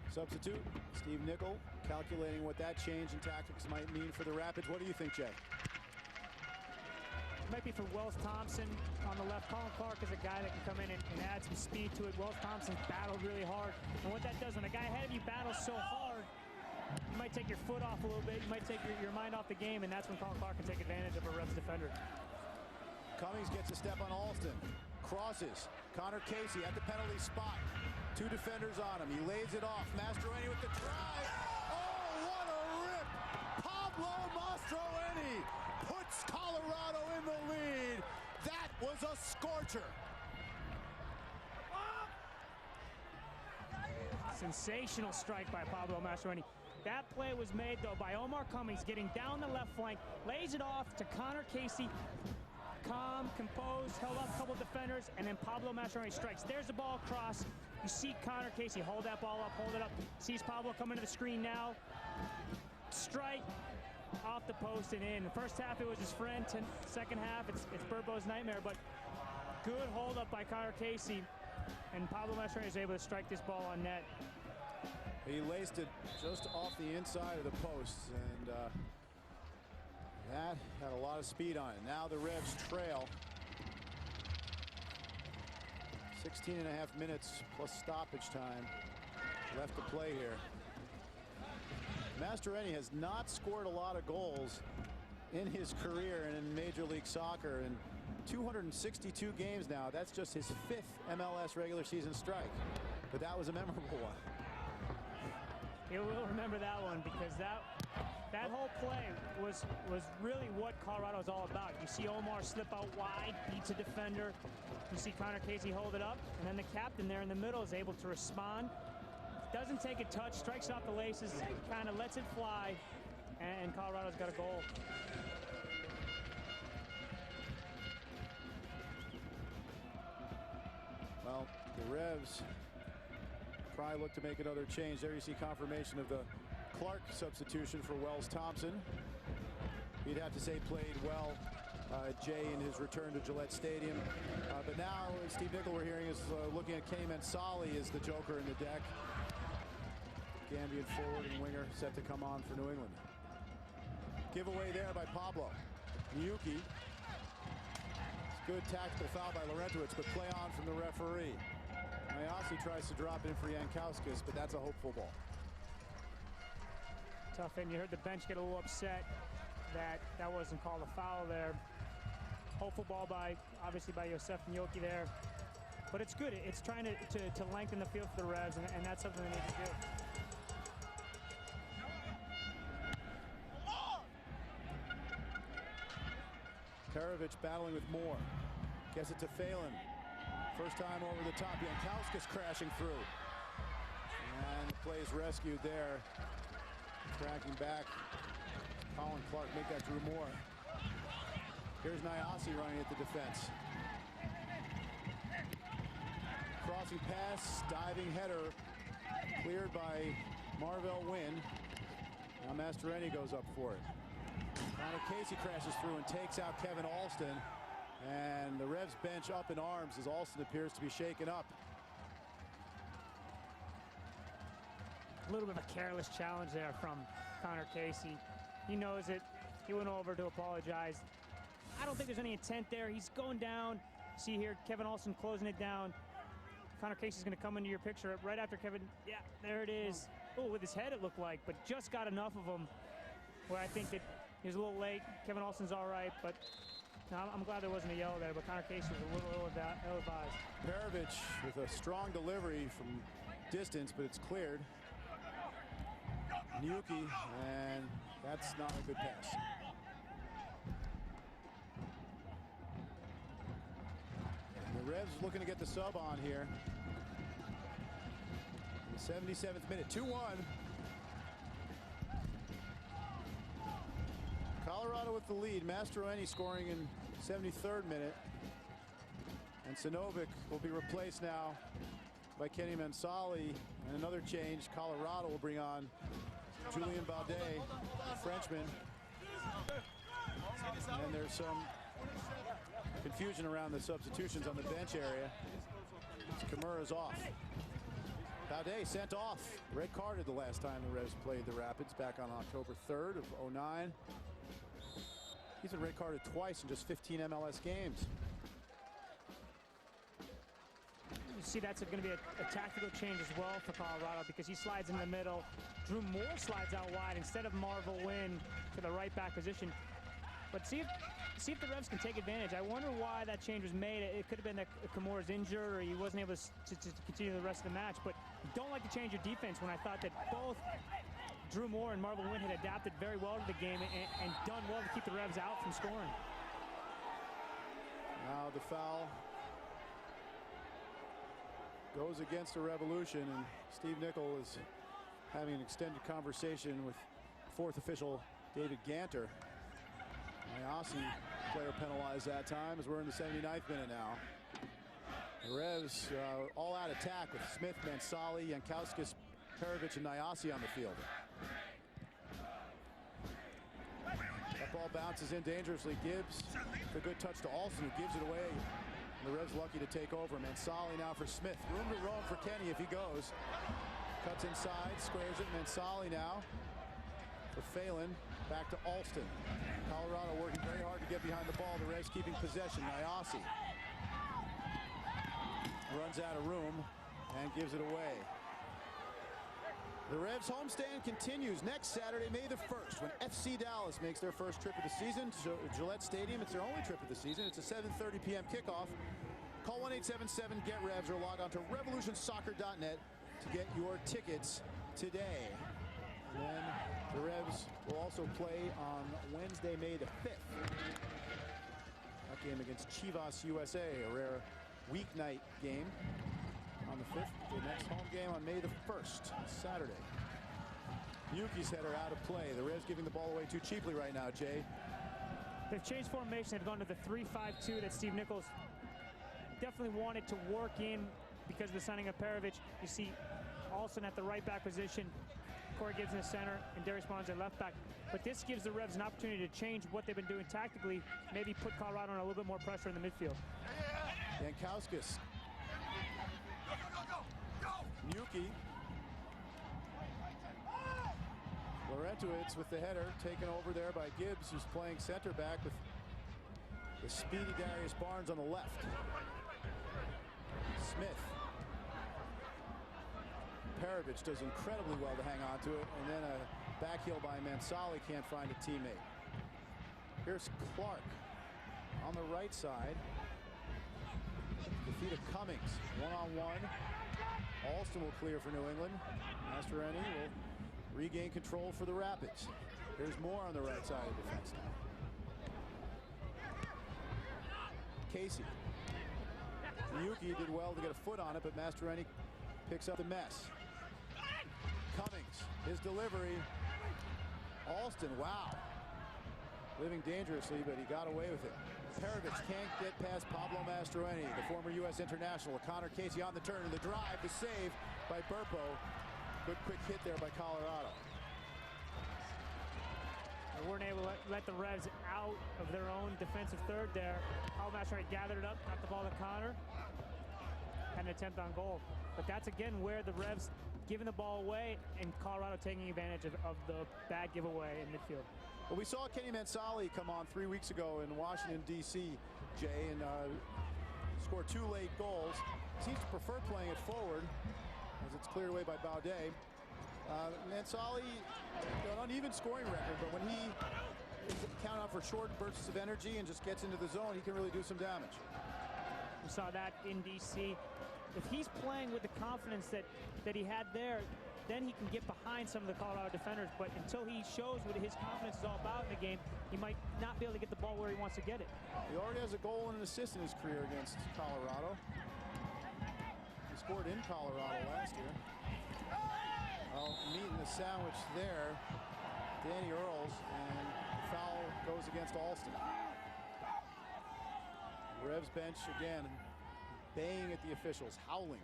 substitute. Steve Nicol calculating what that change in tactics might mean for the Rapids. What do you think, Jay? It might be for Wells Thompson on the left. Colin Clark is a guy that can come in and add some speed to it. Wells Thompson's battled really hard. And what that does, when a guy ahead of you battles so hard, you might take your foot off a little bit. You might take your mind off the game, and that's when Colin Clark can take advantage of a Revs defender. Cummings gets a step on Alston. Crosses. Connor Casey at the penalty spot. Two defenders on him. He lays it off. Mastroeni with the drive. Oh, what a rip! Pablo Mastroeni puts Colorado in the lead. That was a scorcher. Sensational strike by Pablo Mastroeni. That play was made, though, by Omar Cummings getting down the left flank, lays it off to Connor Casey. Calm, composed, held up a couple defenders, and then Pablo Mastroeni strikes. There's the ball across. You see Connor Casey hold that ball up, hold it up. Sees Pablo coming to the screen now. Strike off the post and in. The first half, it was his friend. Second half, it's Burbo's nightmare. But good hold up by Connor Casey. And Pablo Mastroeni is able to strike this ball on net. He laced it just off the inside of the posts, and that had a lot of speed on it. Now the Revs trail. 16 and a half minutes plus stoppage time left to play here. Mastroeni has not scored a lot of goals in his career and in Major League Soccer. In 262 games now, that's just his 5th MLS regular season strike. But that was a memorable one. You will remember that one because that whole play was really what Colorado is all about. You see Omar slip out wide, beats a defender. You see Connor Casey hold it up, and then the captain there in the middle is able to respond. Doesn't take a touch, strikes off the laces, kind of lets it fly, and Colorado's got a goal. Well, the Revs probably look to make another change. There you see confirmation of the Clark substitution for Wells Thompson. You'd have to say played well, Jay, in his return to Gillette Stadium. But now Steve Nicol, we're hearing, is looking at Kenny Mansali as the joker in the deck. Gambian forward and winger set to come on for New England. Giveaway there by Pablo. Miyuki. Good tactical foul by Laurentowicz, but play on from the referee. Niasi tries to drop it in for Jankauskas, but that's a hopeful ball. Tough, and you heard the bench get a little upset that wasn't called a foul there. Hopeful ball obviously by Josef Njoki there. But it's good. It's trying to lengthen the field for the Revs, and that's something they need to do. Perovic battling with Moore. Gets it to Phelan. First time over the top. Jankauskas crashing through. And the play is rescued there. Tracking back. Colin Clark make that Drew Moore. Here's Niasi running at the defense. Crossing pass, diving header. Cleared by Marvell Wynn. Now Mastroeni goes up for it. Connor Casey crashes through and takes out Kevin Alston. And the Revs bench up in arms as Alston appears to be shaken up. A little bit of a careless challenge there from Connor Casey. He knows it. He went over to apologize. I don't think there's any intent there. He's going down. See here, Kevin Alston closing it down. Connor Casey's going to come into your picture right after Kevin. Yeah, there it is. Oh, with his head it looked like, but just got enough of him where I think that he was a little late. Kevin Alston's all right, but no, I'm glad there wasn't a yellow there, but Connor Casey was a little ill-advised. Perovic with a strong delivery from distance, but it's cleared. Niuki, and that's not a good pass. The Revs looking to get the sub on here. In the 77th minute, 2-1. Colorado with the lead. Mastroeni scoring in 73rd minute. And Sinovic will be replaced now by Kenny Mansali. And another change, Colorado will bring on Julian Balde, Frenchman. And there's some confusion around the substitutions on the bench area. Kimura's off. Balde sent off. Red carded the last time the Revs played the Rapids back on October 3rd of '09. He's been red carded twice in just 15 MLS games. You see that's going to be a tactical change as well for Colorado because he slides in the middle. Drew Moore slides out wide instead of Marvel Wynn to the right back position. But see if the Revs can take advantage. I wonder why that change was made. It could have been that Kimura's injured or he wasn't able to continue the rest of the match. But don't like to change your defense when I thought that both Drew Moore and Marvel Wynn had adapted very well to the game and done well to keep the Revs out from scoring. Now the foul goes against the Revolution, and Steve Nicol is having an extended conversation with fourth official David Ganter. Ayasi player penalized that time as we're in the 79th minute now. The Revs all out attack with Smith, Mansali, Jankowskis, Perovic, and Ayasi on the field. That ball bounces in dangerously. Gibbs, a good touch to Alston, who gives it away. The Revs lucky to take over. Mansali now for Smith. Room to roam for Kenny if he goes. Cuts inside, squares it. Mansali now for Phelan. Back to Alston. Colorado working very hard to get behind the ball. The Revs keeping possession. Ayasi runs out of room and gives it away. The Revs homestand continues next Saturday, May the 1st, when FC Dallas makes their first trip of the season to Gillette Stadium. It's their only trip of the season. It's a 7:30 p.m. kickoff. Call 1-877-GET-REVS or log on to revolutionsoccer.net to get your tickets today. And then the Revs will also play on Wednesday, May the 5th. That game against Chivas USA, a rare weeknight game. On the 5th, the next home game on May the 1st, Saturday. Yuki's header out of play. The Revs giving the ball away too cheaply right now, Jay. They've changed formation. They've gone to the 3-5-2 that Steve Nicol's definitely wanted to work in because of the signing of Perovic. You see Alston at the right back position, Corey Gibbs in the center, and Darius Barnes at left back. But this gives the Revs an opportunity to change what they've been doing tactically, maybe put Colorado on a little bit more pressure in the midfield. Jankowskis. Niuki. Laurentowicz with the header, taken over there by Gibbs, who's playing center back with the speedy Darius Barnes on the left. Smith. Perovic does incredibly well to hang on to it, and then a back heel by Mansali, can't find a teammate. Here's Clark on the right side. Defeat of Cummings, one-on-one. Alston will clear for New England. Mastroeni will regain control for the Rapids. There's more on the right side of the defense now. Casey. Niuki did well to get a foot on it, but Mastroeni picks up the mess. Cummings, his delivery. Alston, wow. Living dangerously, but he got away with it. Perovic can't get past Pablo Mastroeni, the former U.S. international. Connor Casey on the turn, and the drive, the save by Burpo. Good quick hit there by Colorado. They weren't able to let the Revs out of their own defensive third there. Pablo Mastroeni gathered it up, got the ball to Connor. Had an attempt on goal. But that's, again, where the Revs giving the ball away and Colorado taking advantage of the bad giveaway in midfield. Well, we saw Kenny Mansali come on 3 weeks ago in Washington, D.C., Jay, and score 2 late goals. Seems to prefer playing it forward as it's cleared away by Baudet. Mansali, an uneven scoring record, but when he is counted out for short bursts of energy and just gets into the zone, he can really do some damage. We saw that in D.C. If he's playing with the confidence that he had there, then he can get behind some of the Colorado defenders. But until he shows what his confidence is all about in the game, he might not be able to get the ball where he wants to get it. He already has a goal and an assist in his career against Colorado. He scored in Colorado last year. Well, meeting the sandwich there, Danny Earls, and the foul goes against Alston. Revs bench again, baying at the officials, howling.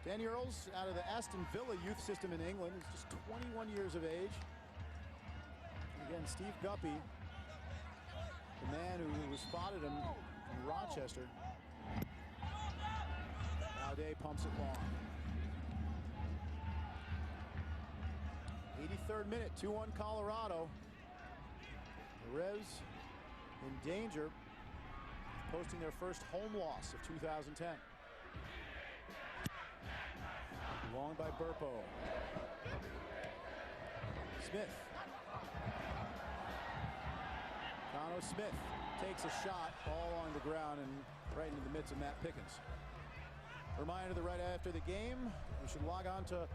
Danny Earls out of the Aston Villa youth system in England. He's just 21 years of age. Again, Steve Guppy, the man who spotted him from Rochester. Baudet pumps it long. 83rd minute, 2-1 Colorado. The Revs in danger, posting their first home loss of 2010. Long by Burpo. Smith. Connor Smith takes a shot all along the ground and right into the midst of Matt Pickens. Reminder that right after the game, you should log on to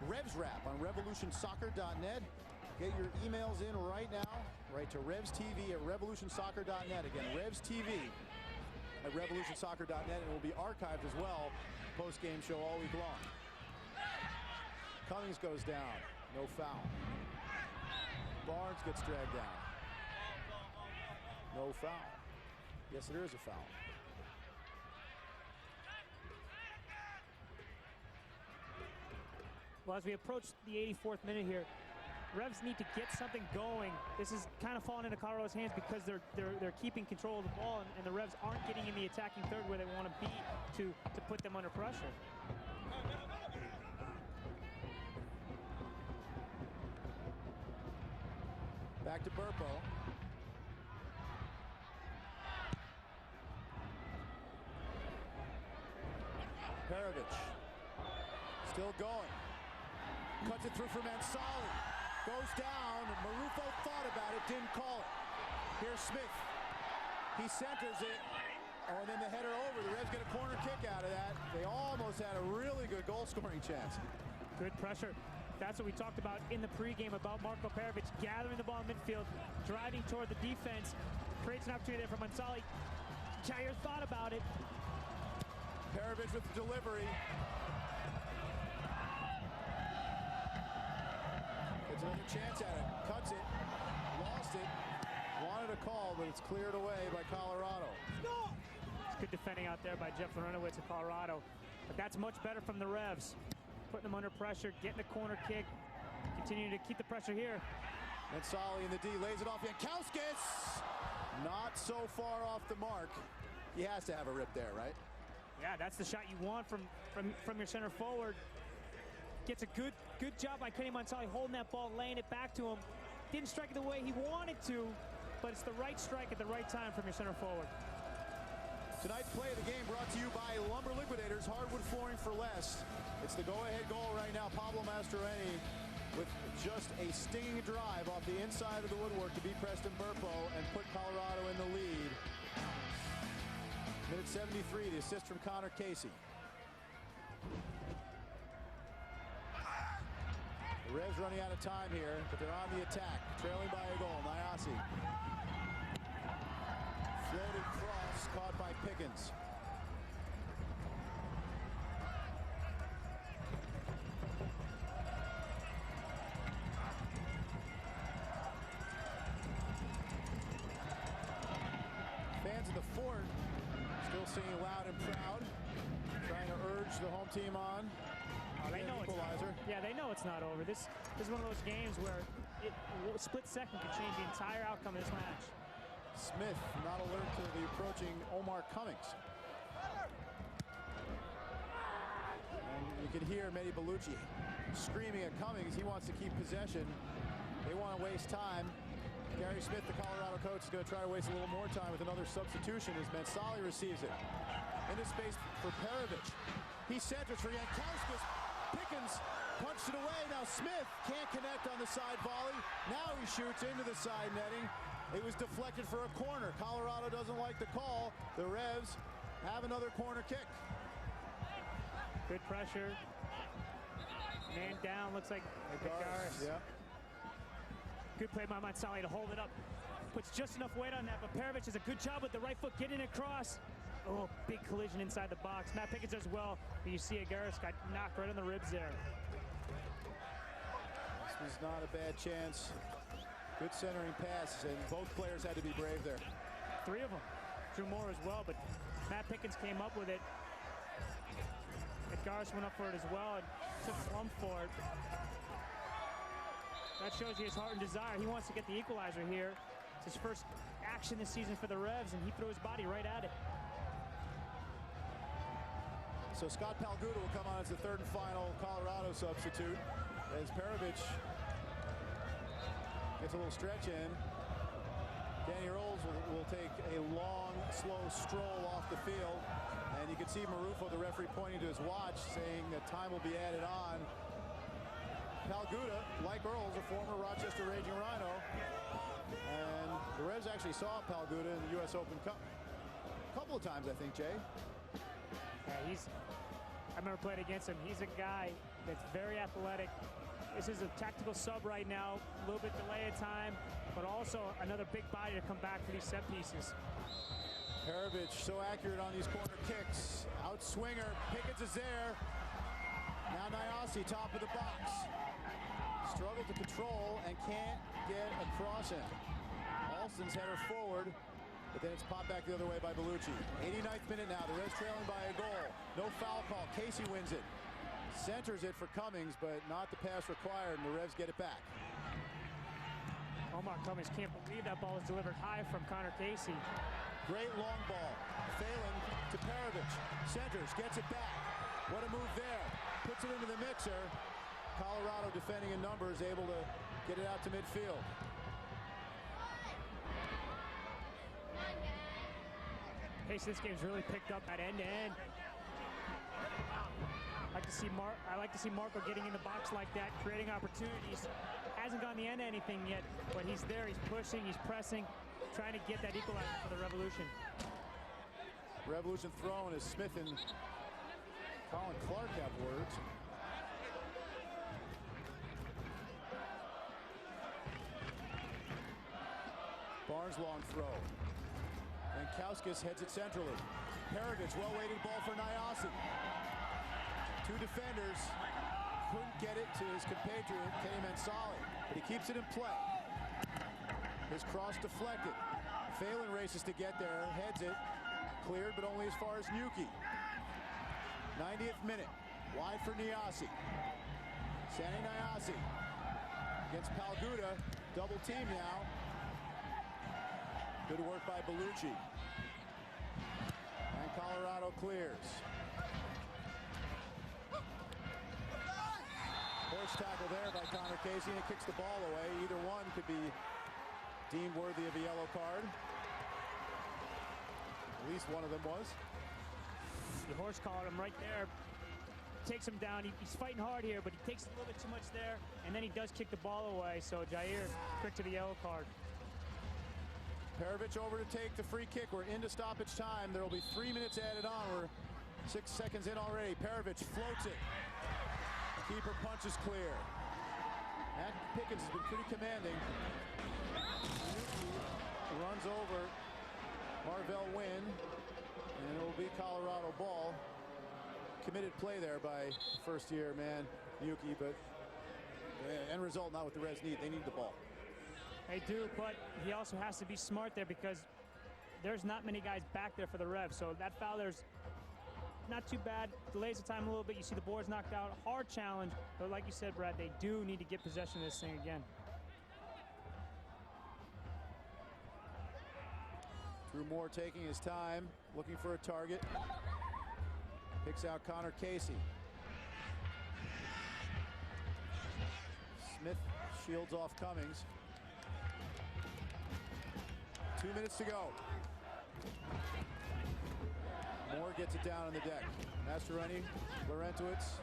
Revs Wrap on revolutionsoccer.net. Get your emails in right now, right to Revs TV at revolutionsoccer.net. Again, Revs TV at revolutionsoccer.net, and it will be archived as well, post-game show all week long. Cummings goes down, no foul. Barnes gets dragged down. No foul. Yes, there is a foul. Well, as we approach the 84th minute here, Revs need to get something going. This is kind of falling into Colorado's hands because they're keeping control of the ball, and the Revs aren't getting in the attacking third where they want to be to put them under pressure. Back to Burpo. Perovic. Still going. Cuts it through for Mansali. Goes down. Marufo thought about it, didn't call it. Here's Smith. He centers it. Oh, and then the header over. The Revs get a corner kick out of that. They almost had a really good goal-scoring chance. Good pressure. That's what we talked about in the pregame about Marko Perovic gathering the ball in midfield, driving toward the defense, creates an opportunity there for Mansali. Jair thought about it. Perovic with the delivery. Gets another chance at it. Cuts it. Lost it. Wanted a call, but it's cleared away by Colorado. It's good defending out there by Jeff Larentowicz of Colorado. But that's much better from the Revs. Putting them under pressure, getting the corner kick, continuing to keep the pressure here. Mansali in the D, lays it off. Jankowskis! Not so far off the mark. He has to have a rip there, right? Yeah, that's the shot you want from your center forward. Gets a good job by Kenny Mansali holding that ball, laying it back to him. Didn't strike it the way he wanted to, but it's the right strike at the right time from your center forward. Tonight's play of the game brought to you by Lumber Liquidators, hardwood flooring for less. It's the go-ahead goal right now. Pablo Mastroeni with just a stinging drive off the inside of the woodwork to beat Preston Burpo and put Colorado in the lead. Minute 73, the assist from Connor Casey. The Revs running out of time here, but they're on the attack, trailing by a goal. Nyasi. Floated cross caught by Pickens. Fans of the Fort still singing loud and proud, trying to urge the home team on. They know equalizer. They know it's not over. This is one of those games where a split second could change the entire outcome of this match. Smith not alert to the approaching Omar Cummings. And you can hear Mehdi Bellucci screaming at Cummings. He wants to keep possession. They want to waste time. Gary Smith, the Colorado coach, is going to try to waste a little more time with another substitution as Mansali receives it. Into space for Perovic. He centers for Jankowskis. Pickens punched it away. Now Smith can't connect on the side volley. Now he shoots into the side netting. It was deflected for a corner. Colorado doesn't like the call. The Revs have another corner kick. Good pressure. Man down, looks like Garis. Yeah. Good play by Mansali to hold it up. Puts just enough weight on that, but Perovic does a good job with the right foot getting across. Oh, big collision inside the box. Matt Pickens does well, but you see Agaris got knocked right on the ribs there. This was not a bad chance. Good centering pass, and both players had to be brave there. Three of them. Drew Moore as well, but Matt Pickens came up with it. Agaris went up for it as well and took plumb for it. That shows you his heart and desire. He wants to get the equalizer here. It's his first action this season for the Revs, and he threw his body right at it. So Scott Palguda will come on as the third and final Colorado substitute as Perovic gets a little stretch in. Danny Earls will take a long, slow stroll off the field. And you can see Marufo, the referee, pointing to his watch, saying that time will be added on. Palguda, like Earls, a former Rochester Raging Rhino. And the Revs actually saw Palguda in the U.S. Open Cup a couple of times, I think, Jay. Yeah, I remember playing against him. He's a guy that's very athletic. This is a tactical sub right now, a little bit delay of time, but also another big body to come back for these set pieces. Perovic so accurate on these corner kicks. Out swinger, Pickens is there. Now Nyasi, top of the box. Struggled to control and can't get across him. Alston's header forward, but then it's popped back the other way by Bellucci. 89th minute now, the Reds trailing by a goal. No foul call, Casey wins it. Centers it for Cummings, but not the pass required, and the Revs get it back. Omar Cummings can't believe that ball was delivered high from Connor Casey. Great long ball. Phelan to Perovic. Centers, gets it back. What a move there. Puts it into the mixer. Colorado defending in numbers, able to get it out to midfield. Pace of this game's really picked up at end to end. I like to see Marco getting in the box like that, creating opportunities. Hasn't gone the end to anything yet, but he's there, he's pushing, he's pressing, trying to get that equalizer for the Revolution. Revolution thrown as Smith and Colin Clark have words. Barnes long throw. And Kauskas heads it centrally. Perovic, well-weighted ball for Nyasi. Two defenders couldn't get it to his compatriot, Kenny Mansali, but he keeps it in play. His cross deflected. Phelan races to get there, heads it. Cleared, but only as far as Nuki. 90th minute. Wide for Nyasi. Sandy Nyasi against Palguda. Double team now. Good work by Bellucci. And Colorado clears. Horse tackle there by Connor Casey, and it kicks the ball away. Either one could be deemed worthy of a yellow card. At least one of them was. The horse collared him right there. Takes him down. He's fighting hard here, but he takes a little bit too much there, and then he does kick the ball away. So Jair quick to the yellow card. Perovic over to take the free kick. We're into stoppage time. There will be 3 minutes added on. We're 6 seconds in already. Perovic floats it. Keeper punches clear. Matt Pickens has been pretty commanding. Runs over Marvell Wynn, and it will be Colorado ball. Committed play there by first-year man Yuki, but the end result not what the Reds need. They need the ball. They do, but he also has to be smart there because there's not many guys back there for the Revs. So that foul there's not too bad. Delays the time a little bit. You see the boards knocked out. Hard challenge, but like you said, Brad, they do need to get possession of this thing again. Drew Moore taking his time, looking for a target. Picks out Connor Casey. Smith shields off Cummings. 2 minutes to go. Moore gets it down on the deck. Mastroeni, Laurentowicz.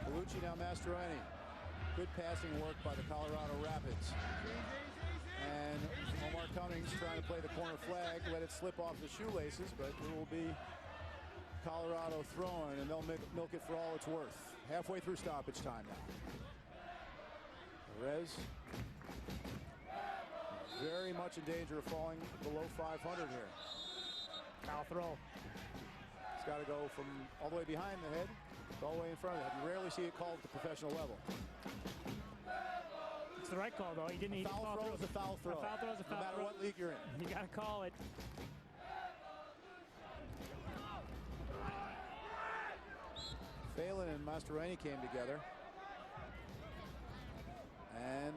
Bellucci, now Mastroeni. Good passing work by the Colorado Rapids. And Omar Cummings trying to play the corner flag, let it slip off the shoelaces, but it will be Colorado throwing, and they'll milk it for all it's worth. Halfway through stoppage time now. Perez very much in danger of falling below 500 here. Foul throw. It's got to go from all the way behind the head all the way in front of the head. You rarely see it called at the professional level. It's the right call, though. You didn't need to foul throw is a foul throw. A foul throw is a foul throw. No matter what league you're in. You got to call it. Phelan and Mastroeni came together. And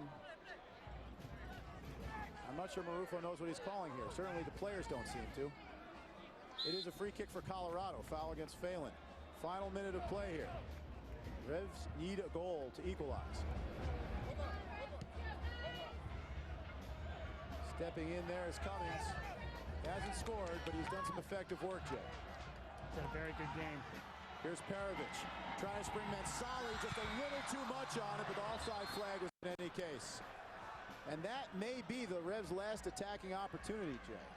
I'm not sure Marufo knows what he's calling here. Certainly the players don't seem to. It is a free kick for Colorado. Foul against Phelan. Final minute of play here. Revs need a goal to equalize. Stepping in there is Cummings. He hasn't scored, but he's done some effective work, Jay. It's a very good game. Here's Perovic trying to spring Mansali, just a little too much on it, but the offside flag was in any case. And that may be the Revs' last attacking opportunity, Jay.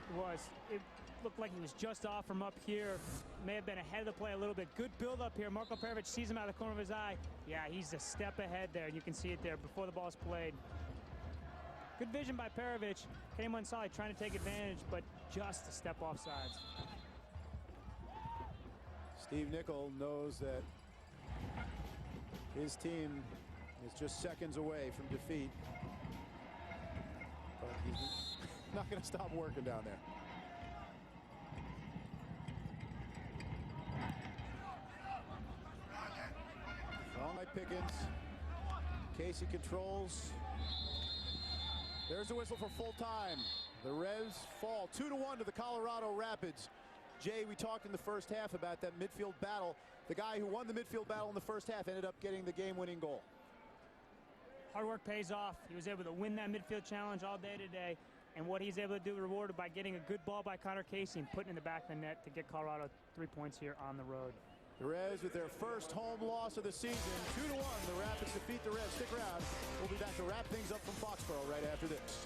It was. It looked like he was just off from up here. May have been ahead of the play a little bit. Good build up here. Marco Perovic sees him out of the corner of his eye. Yeah, he's a step ahead there. You can see it there before the ball's played. Good vision by Perovic. Kenny Mansali trying to take advantage, but just a step off sides. Steve Nicol knows that his team is just seconds away from defeat. But he's not going to stop working down there. Thrown by Pickens. Casey controls. There's a whistle for full time. The Revs fall 2-1 to the Colorado Rapids. Jay, we talked in the first half about that midfield battle. The guy who won the midfield battle in the first half ended up getting the game-winning goal. Hard work pays off. He was able to win that midfield challenge all day today. And what he's able to do rewarded by getting a good ball by Connor Casey and putting it in the back of the net to get Colorado 3 points here on the road. The Revs with their first home loss of the season, 2-1. The Rapids defeat the Revs. Stick around. We'll be back to wrap things up from Foxborough right after this.